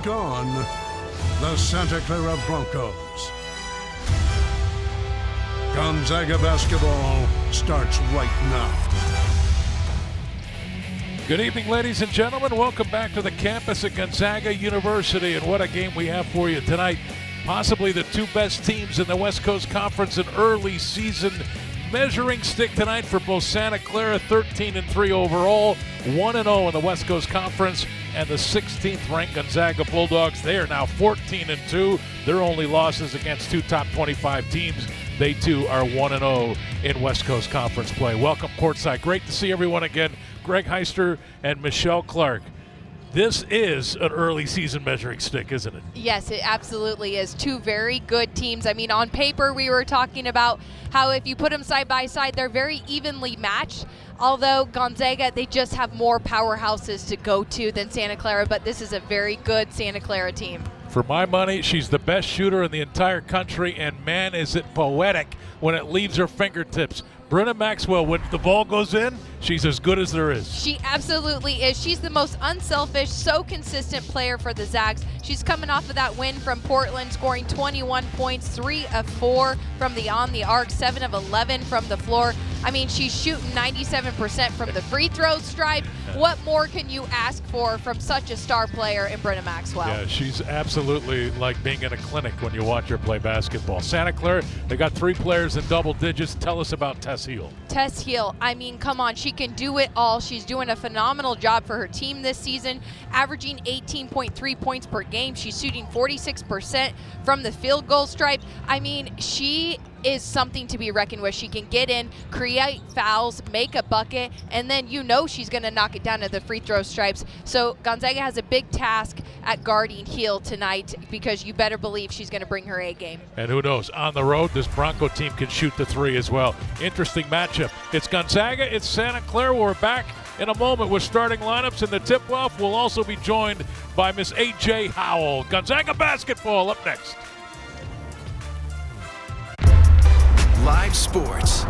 On the Santa Clara Broncos. Gonzaga basketball starts right now. Good evening, ladies and gentlemen. Welcome back to the campus at Gonzaga University. And what a game we have for you tonight. Possibly the two best teams in the West Coast Conference, an early season measuring stick tonight for both Santa Clara, 13-3 overall, 1-0 in the West Coast Conference, and the 16th ranked Gonzaga Bulldogs. They are now 14-2. Their only losses against two top 25 teams. They too are 1-0 in West Coast Conference play. Welcome courtside. Great to see everyone again. Greg Heister and Michelle Clark. This is an early season measuring stick, isn't it? Yes, it absolutely is. Two very good teams. I mean, on paper, we were talking about how if you put them side by side, they're very evenly matched. Although Gonzaga, they just have more powerhouses to go to than Santa Clara, but this is a very good Santa Clara team. For my money, she's the best shooter in the entire country, and man, is it poetic when it leaves her fingertips. Brenna Maxwell, when the ball goes in, she's as good as there is. She absolutely is. She's the most unselfish, so consistent player for the Zags. She's coming off of that win from Portland, scoring 21 points, 3 of 4 from on the arc, 7 of 11 from the floor. I mean, she's shooting 97% from the free throw stripe. What more can you ask for from such a star player in Brenna Maxwell? Yeah, she's absolutely like being in a clinic when you watch her play basketball. Santa Clara, they got 3 players in double digits. Tell us about Tess Heel. Tess Heel, I mean, come on, she can do it all. She's doing a phenomenal job for her team this season, averaging 18.3 points per game. She's shooting 46% from the field goal stripe. I mean, she is something to be reckoned with. She can get in, create fouls, make a bucket, and then you know she's going to knock it down to the free throw stripes. So Gonzaga has a big task at guarding Heel tonight, because you better believe she's going to bring her A game. And who knows, on the road, this Bronco team can shoot the 3 as well. Interesting matchup. It's Gonzaga, it's Santa Clara. We're back in a moment with starting lineups, and the tip-off will also be joined by Miss A.J. Howell. Gonzaga basketball up next. Live sports.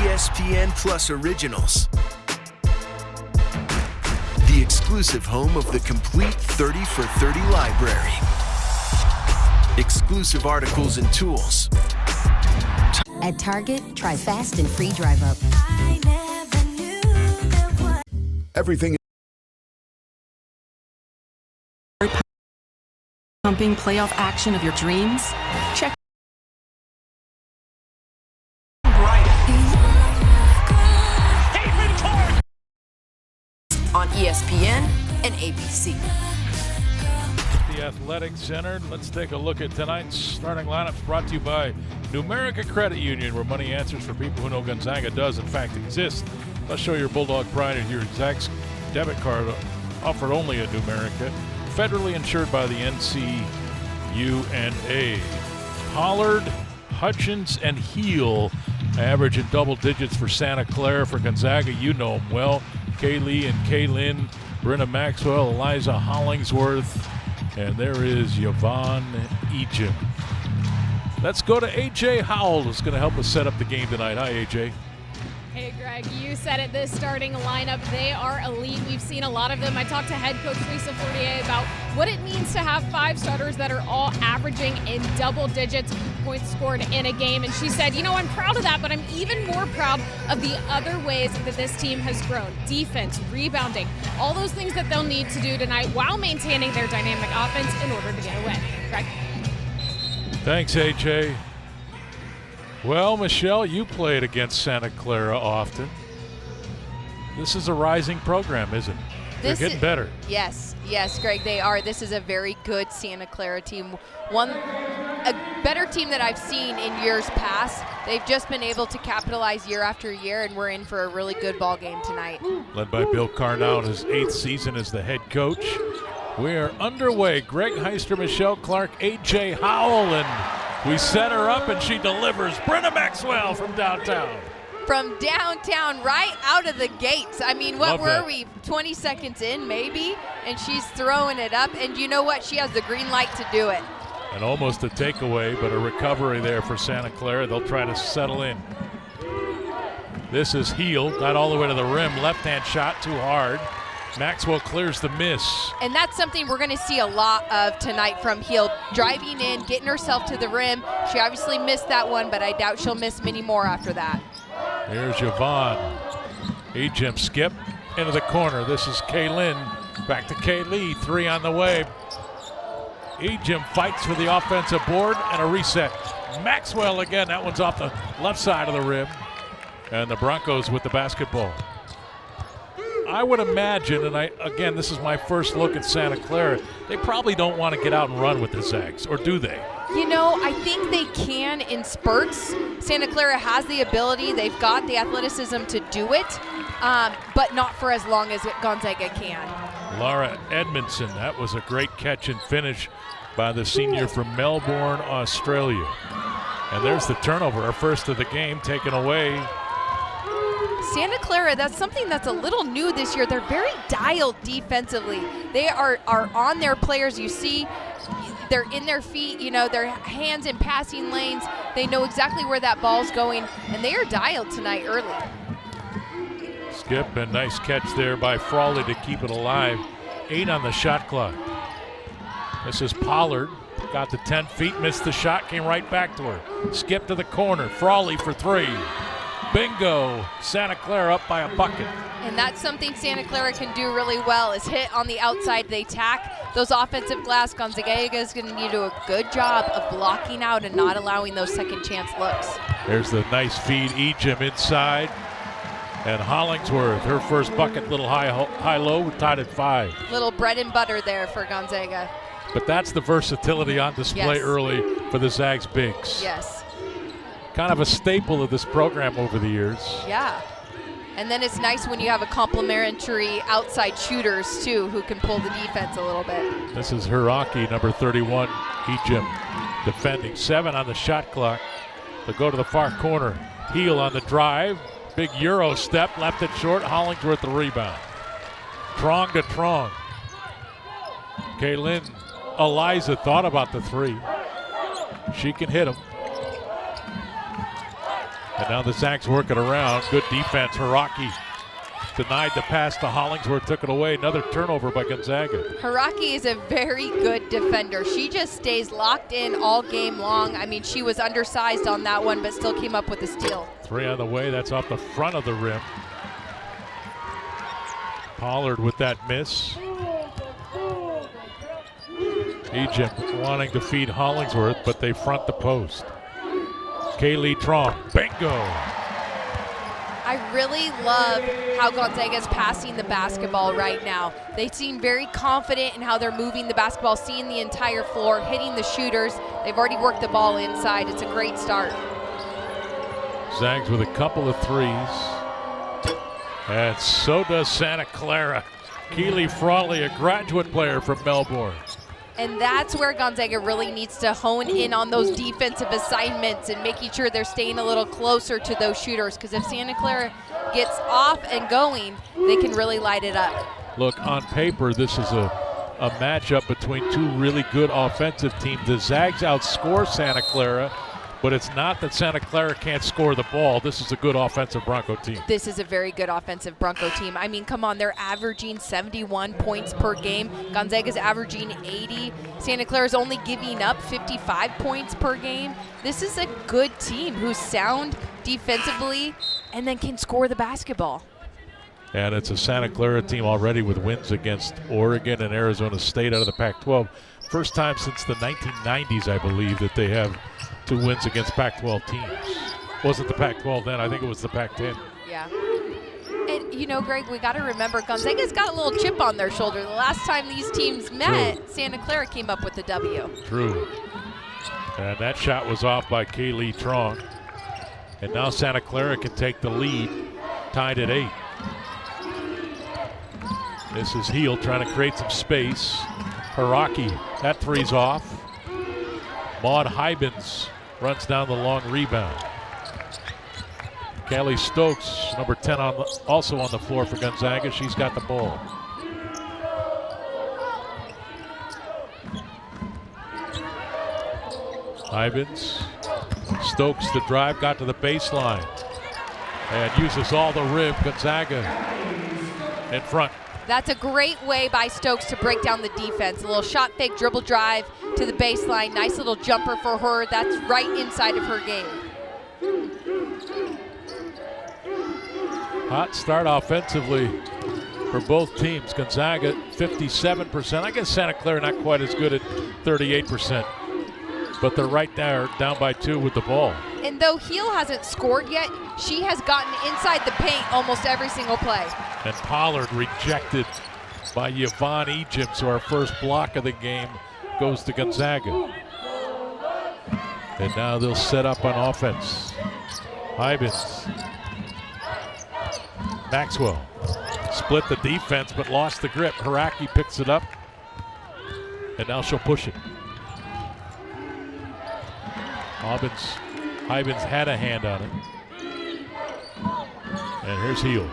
ESPN Plus Originals. The exclusive home of the complete 30 for 30 library. Exclusive articles and tools. At Target, try fast and free drive up. Everything. Pumping playoff action of your dreams? Check on ESPN and ABC. The Athletic Center. Let's take a look at tonight's starting lineups, brought to you by Numerica Credit Union, where money answers for people who know Gonzaga does in fact exist. Let's show your Bulldog pride at your Zags debit card, offered only at Numerica. Federally insured by the NCUNA. Pollard, Hutchins, and Heel average in double digits for Santa Clara. For Gonzaga, you know them well. Kaylee and KAYLYNNE, Brenna Maxwell, Eliza Hollingsworth, and there is Yvonne Ejim. Let's go to A.J. Howell, who's going to help us set up the game tonight. Hi, A.J. Hey, Greg, you said it, this starting lineup, they are elite. We've seen a lot of them. I talked to head coach Lisa Fortier about what it means to have 5 starters that are all averaging in double digits points scored in a game. And she said, you know, I'm proud of that, but I'm even more proud of the other ways that this team has grown. Defense, rebounding, all those things that they'll need to do tonight while maintaining their dynamic offense in order to get a win. Greg? Thanks, A.J. Well, Michelle, you played against Santa Clara often. This is a rising program, isn't it? They're getting better. Yes, Greg, they are. This is a very good Santa Clara team. A better team that I've seen in years past. They've just been able to capitalize year after year, and we're in for a really good ball game tonight. Led by Bill Carnell, his 8th season as the head coach. We are underway. Greg Heister, Michelle Clark, A.J. Howell, and we set her up, and she delivers. Brenna Maxwell from downtown. From downtown, right out of the gates. I mean, what were we, 20 seconds in maybe? And she's throwing it up, and you know what? She has the green light to do it. And almost a takeaway, but a recovery there for Santa Clara. They'll try to settle in. This is Heel, got all the way to the rim. Left-hand shot, too hard. Maxwell clears the miss. And that's something we're going to see a lot of tonight from Heel. Driving in, getting herself to the rim. She obviously missed that one, but I doubt she'll miss many more after that. Here's Yvonne. Ejim skip into the corner. This is KAYLYNNE. Back to KAYLYNNE. 3 on the way. Ejim fights for the offensive board and a reset. Maxwell again. That one's off the left side of the rim. And the Broncos with the basketball. I would imagine, and again, this is my first look at Santa Clara, they probably don't want to get out and run with the Zags, or do they? You know, I think they can in spurts. Santa Clara has the ability, they've got the athleticism to do it, but not for as long as Gonzaga can. Laura Edmondson, that was a great catch and finish by the senior from Melbourne, Australia. And there's the turnover, our first of the game, taken away. Santa Clara, that's something that's a little new this year. They're very dialed defensively. They are on their players. You see, they're in their feet, you know, their hands in passing lanes. They know exactly where that ball's going, and they are dialed tonight early. Skip, and nice catch there by Frawley to keep it alive. 8 on the shot clock. This is Pollard. Got to 10 feet, missed the shot, came right back to her. Skip to the corner. Frawley for 3. Bingo! Santa Clara up by a bucket. And that's something Santa Clara can do really well, is hit on the outside. They tack those offensive glass. Gonzaga is going to need to do a good job of blocking out and not allowing those second chance looks. There's the nice feed. Ejim inside. And Hollingsworth, her first bucket, little high-low, tied at 5. Little bread and butter there for Gonzaga. But that's the versatility on display early for the Zags bigs. Yes. Kind of a staple of this program over the years. Yeah. And then it's nice when you have a complementary outside shooters, too, who can pull the defense a little bit. This is Hiraki, number 31, Ejim, defending. 7 on the shot clock. They'll go to the far corner. Heel on the drive. Big Euro step, left it short. Hollingsworth the rebound. Truong to Truong. KAYLYNNE, Eliza thought about the 3. She can hit him. And now the Zags work it around. Good defense. Hiraki denied the pass to Hollingsworth, took it away. Another turnover by Gonzaga. Hiraki is a very good defender. She just stays locked in all game long. I mean, she was undersized on that one, but still came up with a steal. 3 on the way. That's off the front of the rim. Pollard with that miss. Ejim wanting to feed Hollingsworth, but they front the post. KAYLYNNE Truong, bingo! I really love how Gonzaga's passing the basketball right now. They seem very confident in how they're moving the basketball, seeing the entire floor, hitting the shooters. They've already worked the ball inside. It's a great start. Zags with a couple of 3s. And so does Santa Clara. Keely Frawley, a graduate player from Melbourne. And that's where Gonzaga really needs to hone in on those defensive assignments and making sure they're staying a little closer to those shooters, because if Santa Clara gets off and going, they can really light it up. Look, on paper, this is a matchup between 2 really good offensive teams. The Zags outscore Santa Clara, but it's not that Santa Clara can't score the ball. This is a good offensive Bronco team. This is a very good offensive Bronco team. I mean, come on, they're averaging 71 points per game. Gonzaga's averaging 80. Santa Clara's only giving up 55 points per game. This is a good team who's sound defensively and then can score the basketball. And it's a Santa Clara team already with wins against Oregon and Arizona State out of the Pac-12. First time since the 1990s, I believe, that they have 2 wins against Pac-12 teams. Wasn't the Pac-12 then, I think it was the Pac-10. Yeah. And, you know, Greg, we got to remember, Gonzaga's got a little chip on their shoulder. The last time these teams met, Santa Clara came up with the W. True. And that shot was off by KAYLYNNE Truong. And now Santa Clara can take the lead, tied at 8. This is Heel trying to create some space. Hiraki, that 3's off. Maud Hybens runs down the long rebound. Callie Stokes, number 10, also on the floor for Gonzaga. She's got the ball. Hybens, Stokes the drive, got to the baseline. And uses all the rim. Gonzaga in front. That's a great way by Stokes to break down the defense. A little shot fake, dribble drive to the baseline. Nice little jumper for her. That's right inside of her game. Hot start offensively for both teams. Gonzaga 57%. I guess Santa Clara not quite as good at 38%. But they're right there, down by 2 with the ball. And though Heel hasn't scored yet, she has gotten inside the paint almost every single play. And Pollard rejected by Yvonne Egypt, so our first block of the game goes to Gonzaga. And now they'll set up on offense. Hybens. Maxwell split the defense but lost the grip. Haraki picks it up, and now she'll push it. Hybens had a hand on it. And here's Heel.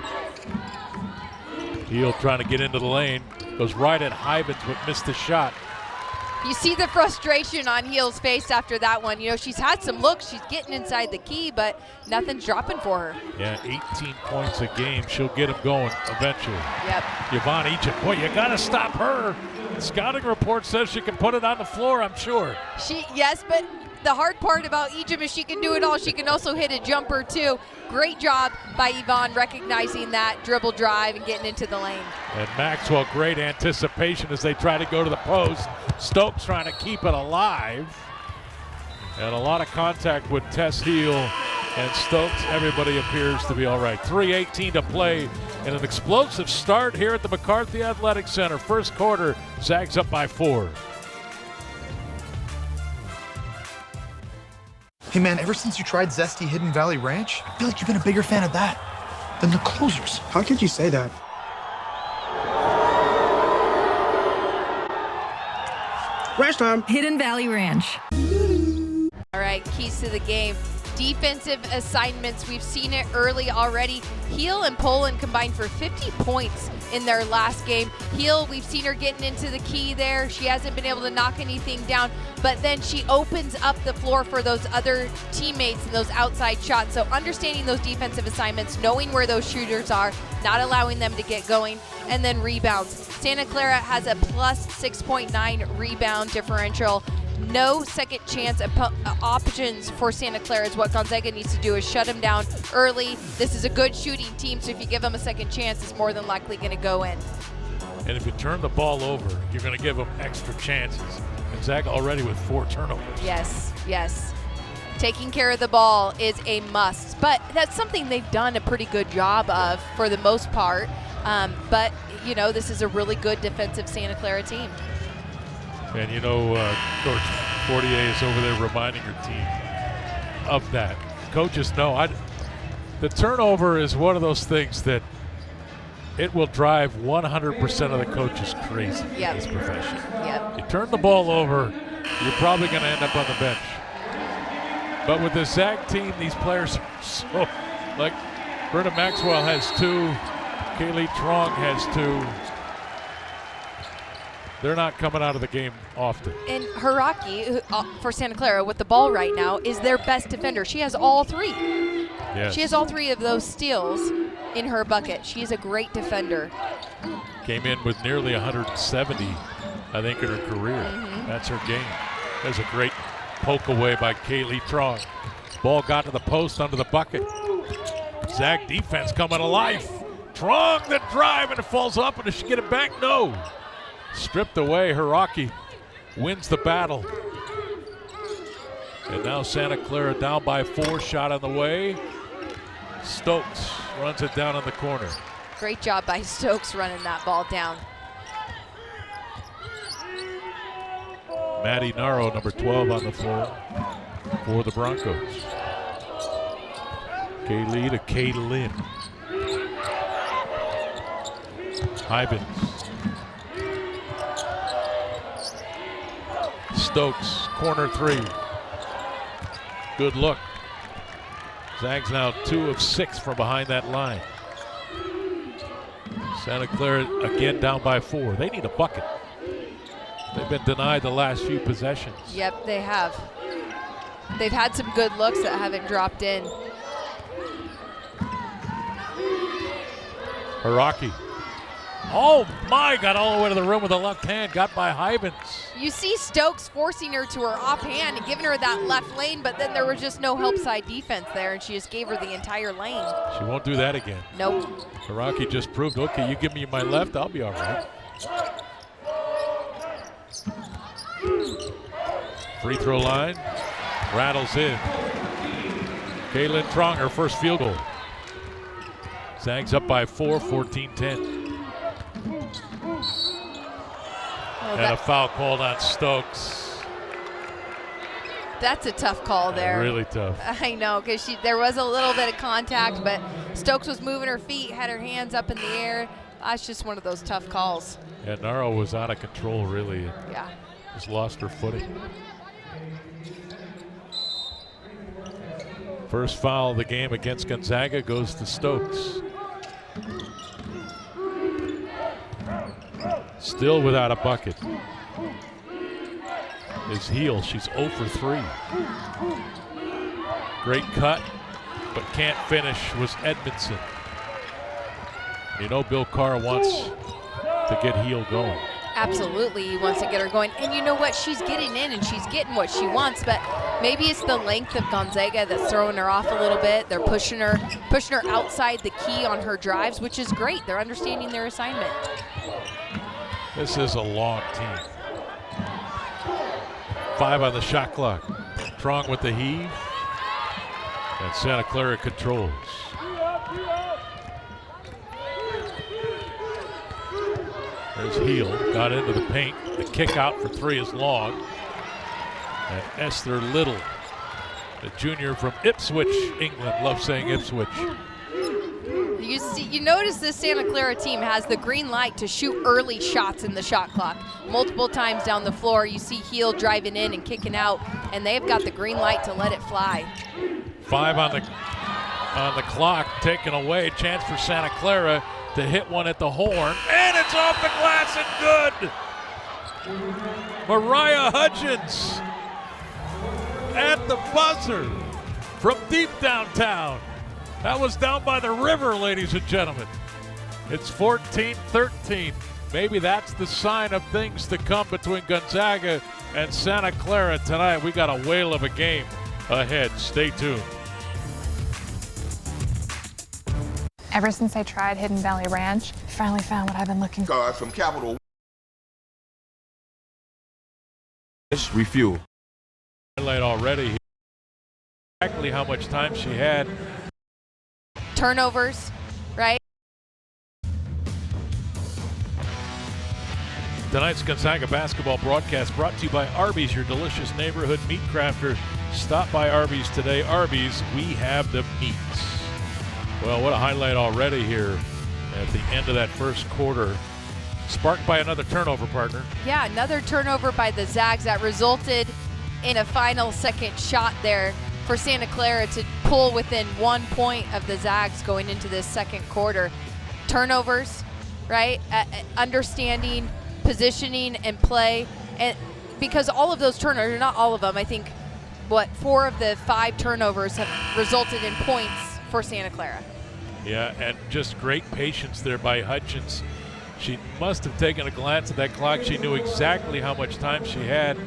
Heel trying to get into the lane. Goes right at Hybens but missed the shot. You see the frustration on Heel's face after that one. You know, she's had some looks. She's getting inside the key, but nothing's dropping for her. Yeah, 18 points a game. She'll get them going eventually. Yep. Yvonne Egypt, boy, you got to stop her. The scouting report says she can put it on the floor, I'm sure. Yes, but the hard part about Egypt is she can do it all. She can also hit a jumper too. Great job by Yvonne recognizing that dribble drive and getting into the lane. And Maxwell, great anticipation as they try to go to the post. Stokes trying to keep it alive. And a lot of contact with Tess Heel and Stokes. Everybody appears to be all right. 3:18 to play and an explosive start here at the McCarthy Athletic Center. First quarter, Zags up by 4. Hey man, ever since you tried Zesty Hidden Valley Ranch, I feel like you've been a bigger fan of that than the closers. How could you say that? Ranch time. Hidden Valley Ranch. All right, keys to the game. Defensive assignments, we've seen it early already. Heel and Poland combined for 50 points in their last game. Heel, we've seen her getting into the key there. She hasn't been able to knock anything down, but then she opens up the floor for those other teammates and those outside shots. So understanding those defensive assignments, knowing where those shooters are, not allowing them to get going, and then rebounds. Santa Clara has a plus 6.9 rebound differential. No second chance options for Santa Clara is what Gonzaga needs to do, is shut them down early. This is a good shooting team, so if you give them a second chance, it's more than likely going to go in. And if you turn the ball over, you're going to give them extra chances. Gonzaga already with 4 turnovers. Yes, yes. Taking care of the ball is a must, but that's something they've done a pretty good job of for the most part. But, you know, this is a really good defensive Santa Clara team. And you know, Coach Fortier is over there reminding her team of that. Coaches know. The turnover is one of those things that it will drive 100% of the coaches crazy in this profession. Yep. You turn the ball over, you're probably going to end up on the bench. But with the Zag team, these players are so, like Britta Maxwell has 2, KAYLYNNE TRUONG has 2. They're not coming out of the game often. And Haraki, for Santa Clara, with the ball right now, is their best defender. She has all 3. Yes. She has all 3 of those steals in her bucket. She is a great defender. Came in with nearly 170, I think, in her career. That's her game. There's a great poke away by KAYLYNNE TRUONG. Ball got to the post under the bucket. Zag defense coming alive. TRUONG the drive, and it falls up, and does she get it back? No. Stripped away. Haraki wins the battle. And now Santa Clara down by 4, shot on the way. Stokes runs it down in the corner. Great job by Stokes running that ball down. Maddie Naro, number 12 on the floor for the Broncos. KAYLYNNE to KAYLYNNE. Hybens. Stokes, corner 3. Good look. Zags now 2 of 6 from behind that line. Santa Clara again down by 4. They need a bucket. They've been denied the last few possessions. Yep, they have. They've had some good looks that haven't dropped in. Haraki. Oh my, got all the way to the rim with a left hand, got by Hybens. You see Stokes forcing her to her offhand and giving her that left lane, but then there was just no help side defense there, and she just gave her the entire lane. She won't do that again. Nope. Haraki just proved, okay, you give me my left, I'll be all right. Free throw line, rattles in. KAYLYNNE TRUONG, her first field goal. Zags up by 4, 14-10. And a foul called on Stokes. That's a tough call there. Really tough. I know, because there was a little bit of contact, but Stokes was moving her feet, had her hands up in the air. That's just one of those tough calls. Yeah, Naro was out of control, really. Yeah. Just lost her footing. First foul of the game against Gonzaga goes to Stokes. Still without a bucket. His heel, she's 0 for 3. Great cut, but can't finish was Edmondson. You know Bill Carr wants to get heel going. Absolutely, he wants to get her going. And you know what? She's getting in and she's getting what she wants, but maybe it's the length of Gonzaga that's throwing her off a little bit. They're pushing her outside the key on her drives, which is great. They're understanding their assignment. This is a long team. 5 on the shot clock. TRUONG with the heave. And Santa Clara controls. There's heel, got into the paint. The kick out for 3 is long. And Esther Little, the junior from Ipswich, England. Love saying Ipswich. You notice this Santa Clara team has the green light to shoot early shots in the shot clock. Multiple times down the floor, you see heel driving in and kicking out, and they've got the green light to let it fly. 5 on the clock, taken away. Chance for Santa Clara to hit one at the horn, and it's off the glass and good. Mariah Hutchins at the buzzer from deep downtown. That was down by the river, ladies and gentlemen. It's 14-13. Maybe that's the sign of things to come between Gonzaga and Santa Clara tonight. We got a whale of a game ahead. Stay tuned. Ever since I tried Hidden Valley Ranch, I finally found what I've been looking for. Cars from Capital. Refuel. Highlight already. Exactly how much time she had. Turnovers, right? Tonight's Gonzaga basketball broadcast brought to you by Arby's, your delicious neighborhood meat crafter. Stop by Arby's today. Arby's, we have the meats. Well, what a highlight already here at the end of that first quarter. Sparked by another turnover, partner. Yeah, another turnover by the Zags that resulted in a final second shot there for Santa Clara to pull within 1 point of the Zags going into this second quarter. Turnovers, right? Understanding, positioning, and play. And because all of those turnovers, not all of them, I think, 4 of the 5 turnovers have resulted in points for Santa Clara. Yeah, and just great patience there by Hutchins. She must have taken a glance at that clock. She knew exactly how much time she had,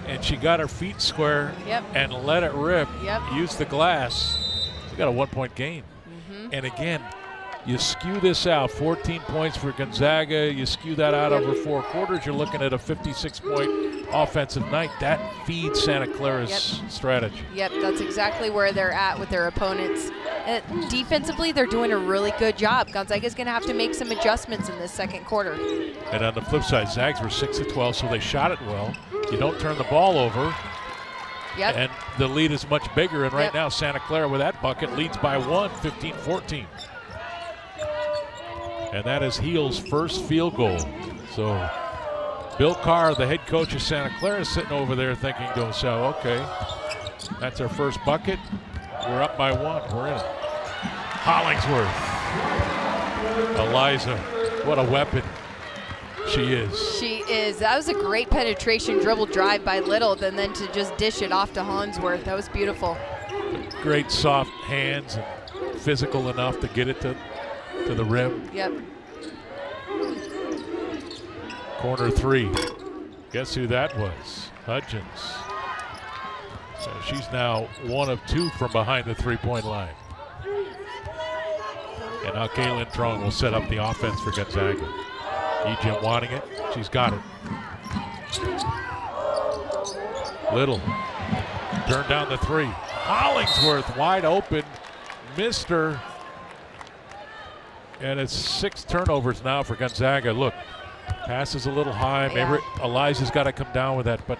and she got her feet square and let it rip. Use the glass. We got a 1-point game. And again, you skew this out, 14 points for Gonzaga. You skew that out over 4 quarters, you're looking at a 56-point offensive night. That feeds Santa Clara's strategy. Yep, that's exactly where they're at with their opponents. Defensively, they're doing a really good job. Gonzaga's going to have to make some adjustments in this second quarter. And on the flip side, Zags were 6 of 12, so they shot it well. You don't turn the ball over. And the lead is much bigger. And right now, Santa Clara with that bucket leads by 1, 15-14. And that is Heel's first field goal. So Bill Carr, the head coach of Santa Clara, is sitting over there thinking to himself, okay, that's our first bucket. We're up by 1. We're in it. Hollingsworth. Eliza, what a weapon she is. She is. That was a great penetration dribble drive by Little, and then to just dish it off to Hollingsworth. That was beautiful. Great soft hands and physical enough to get it to to the rim. Yep. Corner three. Guess who that was? Hudgens. So she's now 1 of 2 from behind the three-point line. And now KAYLYNNE TRUONG will set up the offense for Gonzaga. Egypt wanting it. She's got it. Little. Turned down the three. Hollingsworth wide open. Missed her. And it's 6 turnovers now for Gonzaga. Look, passes a little high. Maybe Eliza's got to come down with that, but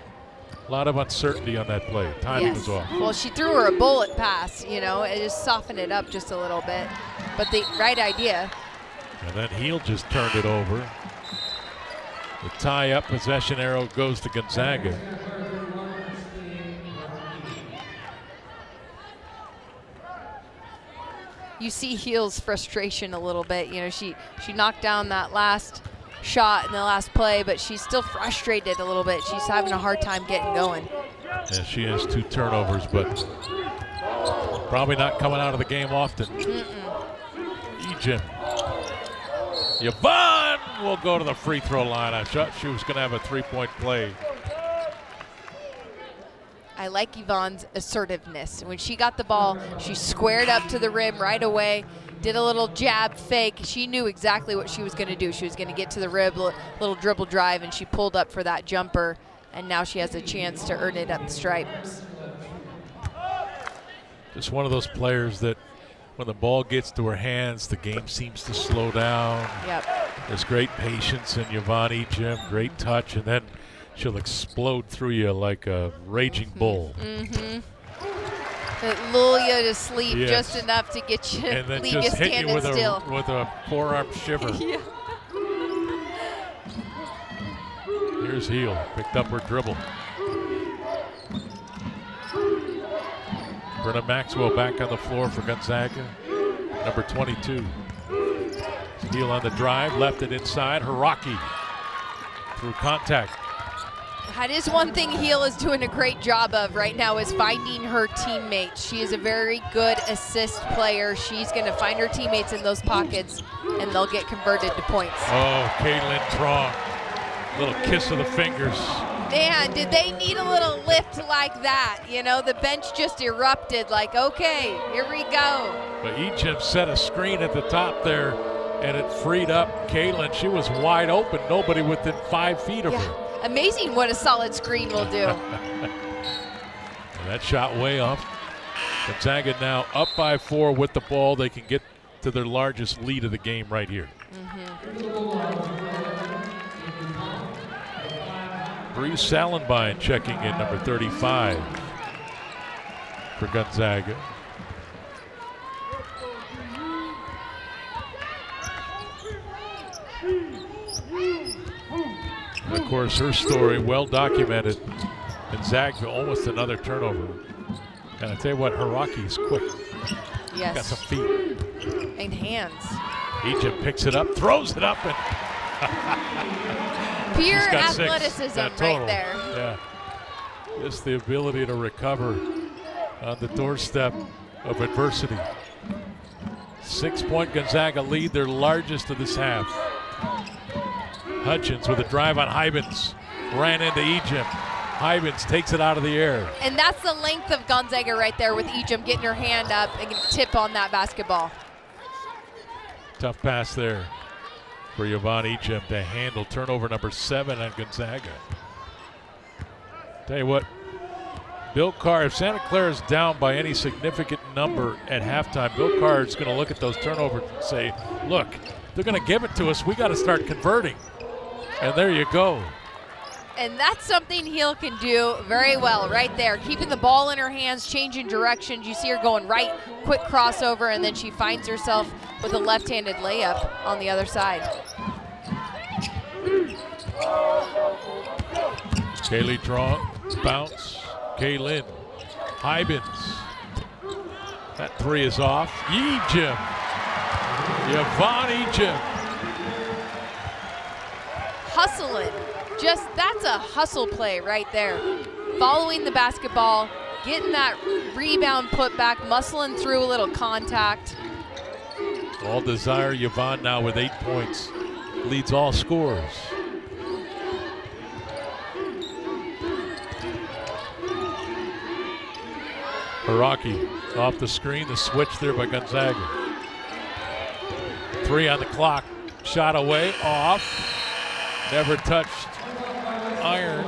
a lot of uncertainty on that play. Timing was off. Well, she threw her a bullet pass, you know, it just softened it up just a little bit. But the right idea. And then Heel just turned it over. The tie-up possession arrow goes to Gonzaga. You see Heel's frustration a little bit. You know, she knocked down that last shot in the last play, but she's still frustrated a little bit. She's having a hard time getting going. Yeah, she has 2 turnovers, but probably not coming out of the game often. Egypt. Yvonne will go to the free throw line. I thought she was going to have a 3-point play. I like Yvonne's assertiveness. When she got the ball, she squared up to the rim right away, did a little jab fake. She knew exactly what she was going to do. She was going to get to the rim, little dribble drive, and she pulled up for that jumper, and now she has a chance to earn it up the stripes. Just one of those players that when the ball gets to her hands, the game seems to slow down. Yep. There's great patience in Yvonne Egypt, great touch, and then she'll explode through you like a raging bull. Lull you to sleep just enough to get you, and then leave just you hit standing you with still. with a forearm shiver. Yeah. Here's Heel, picked up her dribble. Brenna Maxwell back on the floor for Gonzaga, number 22. Heel on the drive, left it inside. Hiraki through contact. That is one thing Heel is doing a great job of right now, is finding her teammates. She is a very good assist player. She's going to find her teammates in those pockets, and they'll get converted to points. Oh, KAYLYNNE TRUONG. Little kiss of the fingers. Man, did they need a little lift like that? You know, the bench just erupted like, okay, here we go. But Egypt set a screen at the top there, and it freed up KAYLYNNE. She was wide open, nobody within 5 feet of her. Amazing what a solid screen will do. That shot way off. Gonzaga now up by 4 with the ball. They can get to their largest lead of the game right here. Bree Salenbine checking in, number 35 for Gonzaga. And of course, her story well documented. Gonzaga almost another turnover. And I tell you what, Hiraki's quick. Yes. Got some feet. And hands. Egypt picks it up, throws it up, and pure she's got athleticism right there. Yeah. Just the ability to recover on the doorstep of adversity. 6-point Gonzaga lead, their largest of this half. Hutchins with a drive on Hybens. Ran into Egypt. Hybens takes it out of the air. And that's the length of Gonzaga right there, with Egypt getting her hand up and tip on that basketball. Tough pass there for Yvonne Egypt to handle. Turnover number 7 on Gonzaga. Tell you what, Bill Carr, if Santa Clara is down by any significant number at halftime, Bill Carr is going to look at those turnovers and say, look, they're going to give it to us. We got to start converting. And there you go. And that's something Heel can do very well right there. Keeping the ball in her hands, changing directions. You see her going right, quick crossover, and then she finds herself with a left-handed layup on the other side. KAYLYNNE TRUONG, bounce. KAYLYNNE, Hybens. That 3 is off. Egypt. Yvonne Egypt. Hustling. Just, that's a hustle play right there. Following the basketball, getting that rebound put back, muscling through a little contact. All Desire Yvonne now with 8 points. Leads all scorers. Haraki off the screen, the switch there by Gonzaga. 3 on the clock, shot away, off. Never touched iron.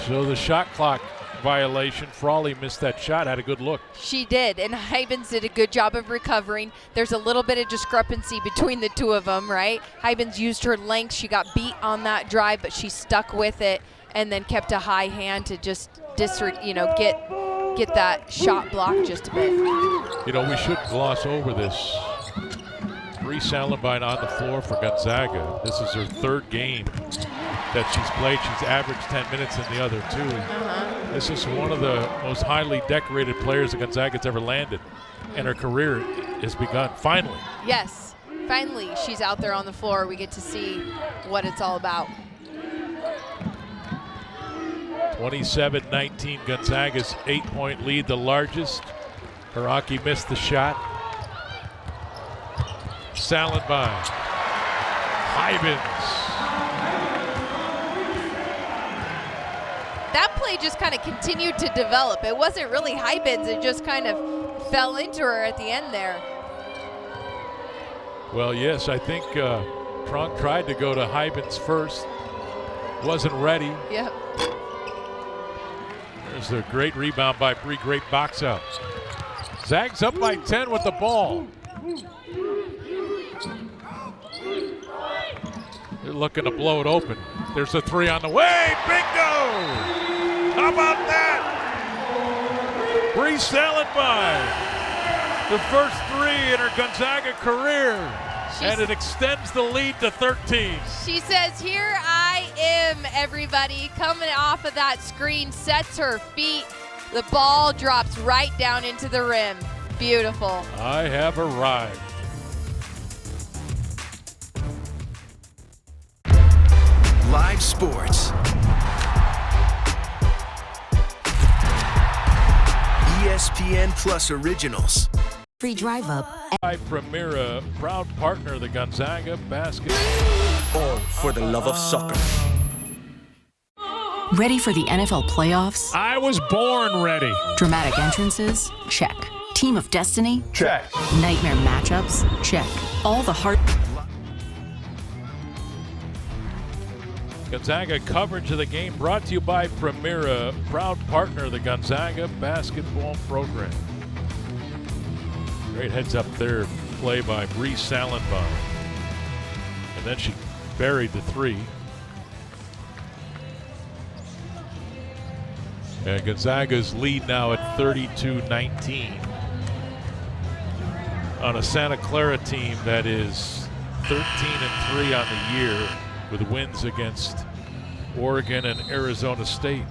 So the shot clock violation. Frawley missed that shot, had a good look. She did, and Hybens did a good job of recovering. There's a little bit of discrepancy between the two of them, right? Hybens used her length. She got beat on that drive, but she stuck with it and then kept a high hand to just get that shot blocked just a bit. You know, we should gloss over this. Bree Salenbine on the floor for Gonzaga. This is her 3rd game that she's played. She's averaged 10 minutes in the other 2. This is one of the most highly decorated players that Gonzaga's ever landed, and her career has begun, finally. Yes, finally she's out there on the floor. We get to see what it's all about. 27-19, Gonzaga's 8-point lead, the largest. Haraki missed the shot. Salenbine. Hybens. That play just kind of continued to develop. It wasn't really Hybens, it just kind of fell into her at the end there. Well, yes, I think TRUONG tried to go to Hybens first. Wasn't ready. Yep. There's a great rebound by Bree, great box out. Zags up by 10 with the ball. They're looking to blow it open. There's a 3 on the way. Bingo! How about that? Bree Salenbine. The first 3 in her Gonzaga career. And it extends the lead to 13. She says, here I am, everybody. Coming off of that screen, sets her feet. The ball drops right down into the rim. Beautiful. I have arrived. Live sports. ESPN Plus Originals. Free drive up. Primera, proud partner of the Gonzaga basketball. All for the love of soccer. Ready for the NFL playoffs? I was born ready. Dramatic entrances? Check. Team of Destiny? Check. Nightmare matchups? Check. All the heart. Gonzaga coverage of the game brought to you by Primera, proud partner of the Gonzaga basketball program. Great heads up there play by Bree Salenbine. And then she buried the 3. And Gonzaga's lead now at 32-19 on a Santa Clara team that is 13-3 on the year, with wins against Oregon and Arizona State.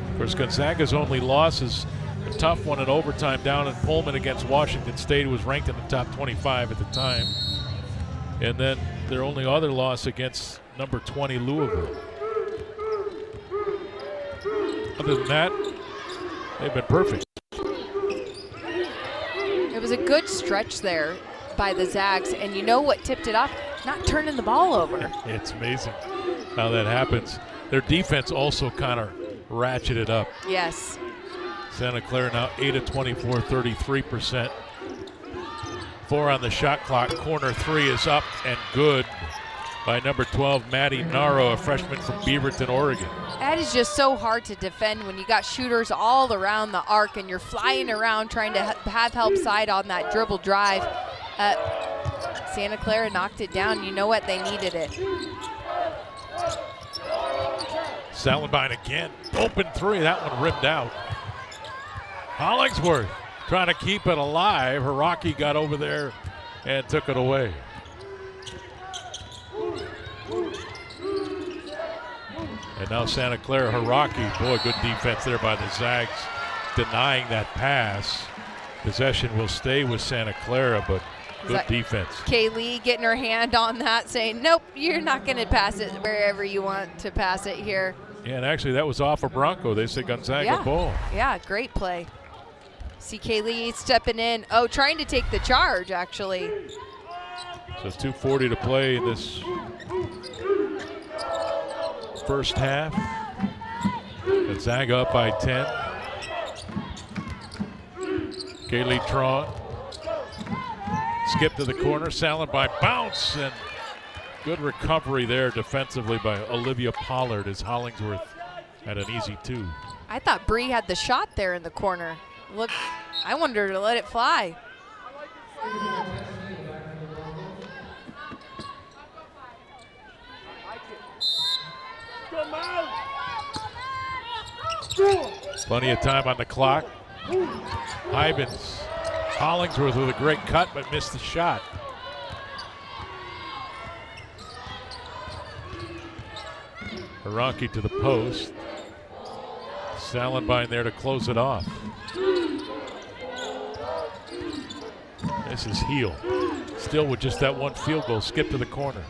Of course, Gonzaga's only loss is a tough one in overtime down in Pullman against Washington State, who was ranked in the top 25 at the time. And then their only other loss against number 20 Louisville. Other than that, they've been perfect. It was a good stretch there by the Zags, and you know what tipped it off? Not turning the ball over. It's amazing how that happens. Their defense also kind of ratcheted up. Yes. Santa Clara now 8 of 24, 33%. 4 on the shot clock. Corner 3 is up and good by number 12, Maddie Naro, a freshman from Beaverton, Oregon. That is just so hard to defend when you got shooters all around the arc and you're flying around trying to have help side on that dribble drive. Santa Clara knocked it down. You know what? They needed it. Salenbine again. Open 3. That one rimmed out. Hollingsworth trying to keep it alive. Haraki got over there and took it away. And now Santa Clara, Haraki. Boy, good defense there by the Zags, denying that pass. Possession will stay with Santa Clara, but good defense. KAYLYNNE getting her hand on that, saying, nope, you're not going to pass it wherever you want to pass it here. Yeah, and actually that was off of Bronco. They said Gonzaga ball. Yeah, great play. See KAYLYNNE stepping in. Oh, trying to take the charge, actually. So 2:40 to play in this first half. Gonzaga up by 10. KAYLYNNE TRUONG. Skip to the corner, Sallenbein bounce, and good recovery there defensively by Olivia Pollard as Hollingsworth had an easy 2. I thought Bree had the shot there in the corner. Look, I wanted her to let it fly. Plenty of time on the clock. Hybens. Hollingsworth with a great cut, but missed the shot. Haranki to the post. Sallenbein there to close it off. This is Heel. Still with just that one field goal. Skip to the corner.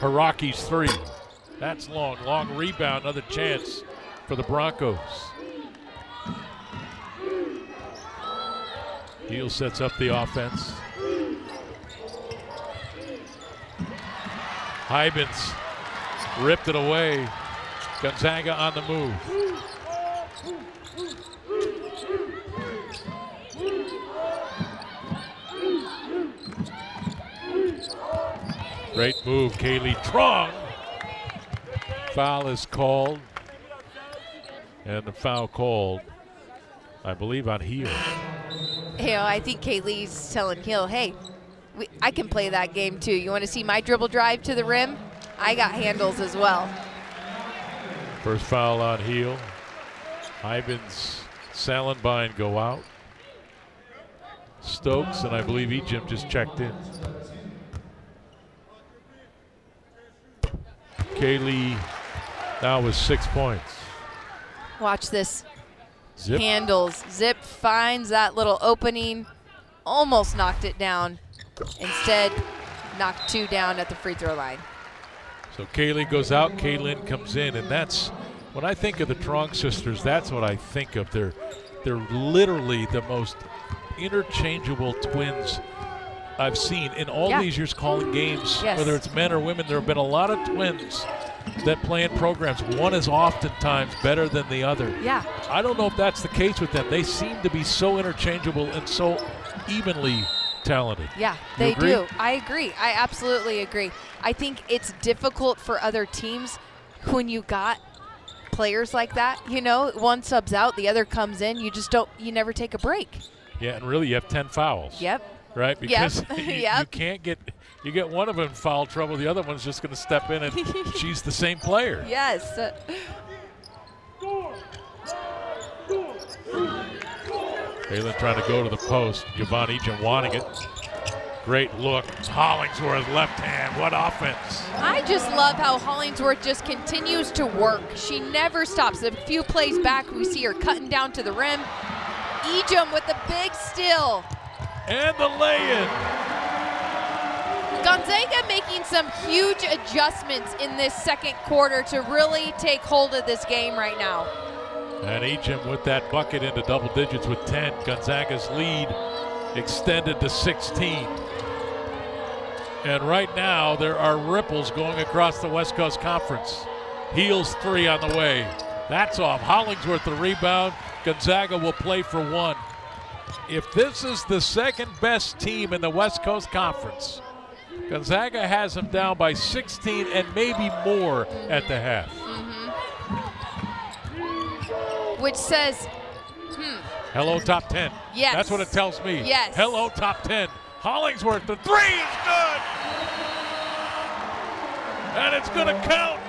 Haraki's 3. That's long. Long rebound. Another chance for the Broncos. Heel sets up the offense. Hybens ripped it away. Gonzaga on the move. Great move, KAYLYNNE TRUONG. Foul is called. And the foul called, I believe, on Heel. You know, I think KAYLYNNE's telling Heel, hey, I can play that game too. You want to see my dribble drive to the rim? I got handles as well. First foul on Heel. Hybens, Sallenbein go out. Stokes and I believe Egypt just checked in. KAYLYNNE now with 6 points. Watch this. Zip. Handles. Zip finds that little opening. Almost knocked it down. Instead, knocked 2 down at the free throw line. So KAYLYNNE goes out, KAYLYNNE comes in, and that's, when I think of the TRUONG sisters, that's what I think of. They're literally the most interchangeable twins I've seen in all these years calling games, whether it's men or women. There have been a lot of twins that play in programs. One is oftentimes better than the other. Yeah. I don't know if that's the case with them. They seem to be so interchangeable and so evenly talented. Yeah, they do. I agree. I absolutely agree. I think it's difficult for other teams when you got players like that. You know, one subs out, the other comes in. You just don't, you never take a break. Yeah, and really you have 10 fouls. Yep. Right? Because yep. you can't get, you get one of them in foul trouble, the other one's just going to step in and she's the same player. Yes. KAYLYNNE trying to go to the post. Yvonne Ejim wanting it. Great look. Hollingsworth left hand. What offense. I just love how Hollingsworth just continues to work. She never stops. A few plays back, we see her cutting down to the rim. Ejim with the big steal. And the lay-in. Gonzaga making some huge adjustments in this second quarter to really take hold of this game right now. And Ejim with that bucket into double digits with 10. Gonzaga's lead extended to 16. And right now there are ripples going across the West Coast Conference. Heels 3 on the way. That's off. Hollingsworth the rebound. Gonzaga will play for 1. If this is the second best team in the West Coast Conference, Gonzaga has them down by 16 and maybe more at the half. Which says, hello, top 10. Yes. That's what it tells me. Yes. Hello, top 10. Hollingsworth, the 3 is good. And it's going to count.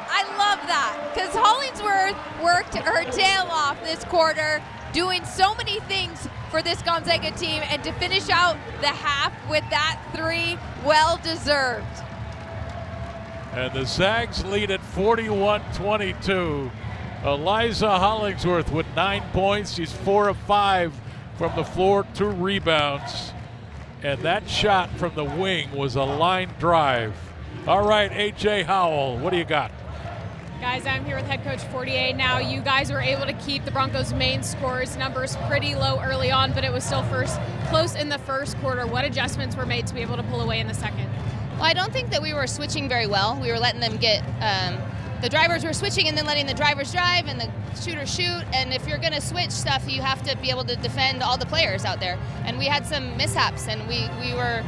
I love that because Hollingsworth worked her tail off this quarter, doing so many things for this Gonzaga team, and to finish out the half with that 3, well deserved. And the Zags lead at 41-22. Eliza Hollingsworth with 9 points. She's 4 of 5 from the floor, 2 rebounds. And that shot from the wing was a line drive. All right, A.J. Howell, what do you got? Guys, I'm here with head coach Fortier. Now, you guys were able to keep the Broncos' main scorers numbers pretty low early on, but it was still close in the first quarter. What adjustments were made to be able to pull away in the second? Well, I don't think that we were switching very well. We were letting them get, the drivers were switching and then letting the drivers drive and the shooters shoot. And if you're going to switch stuff, you have to be able to defend all the players out there. And we had some mishaps, and we were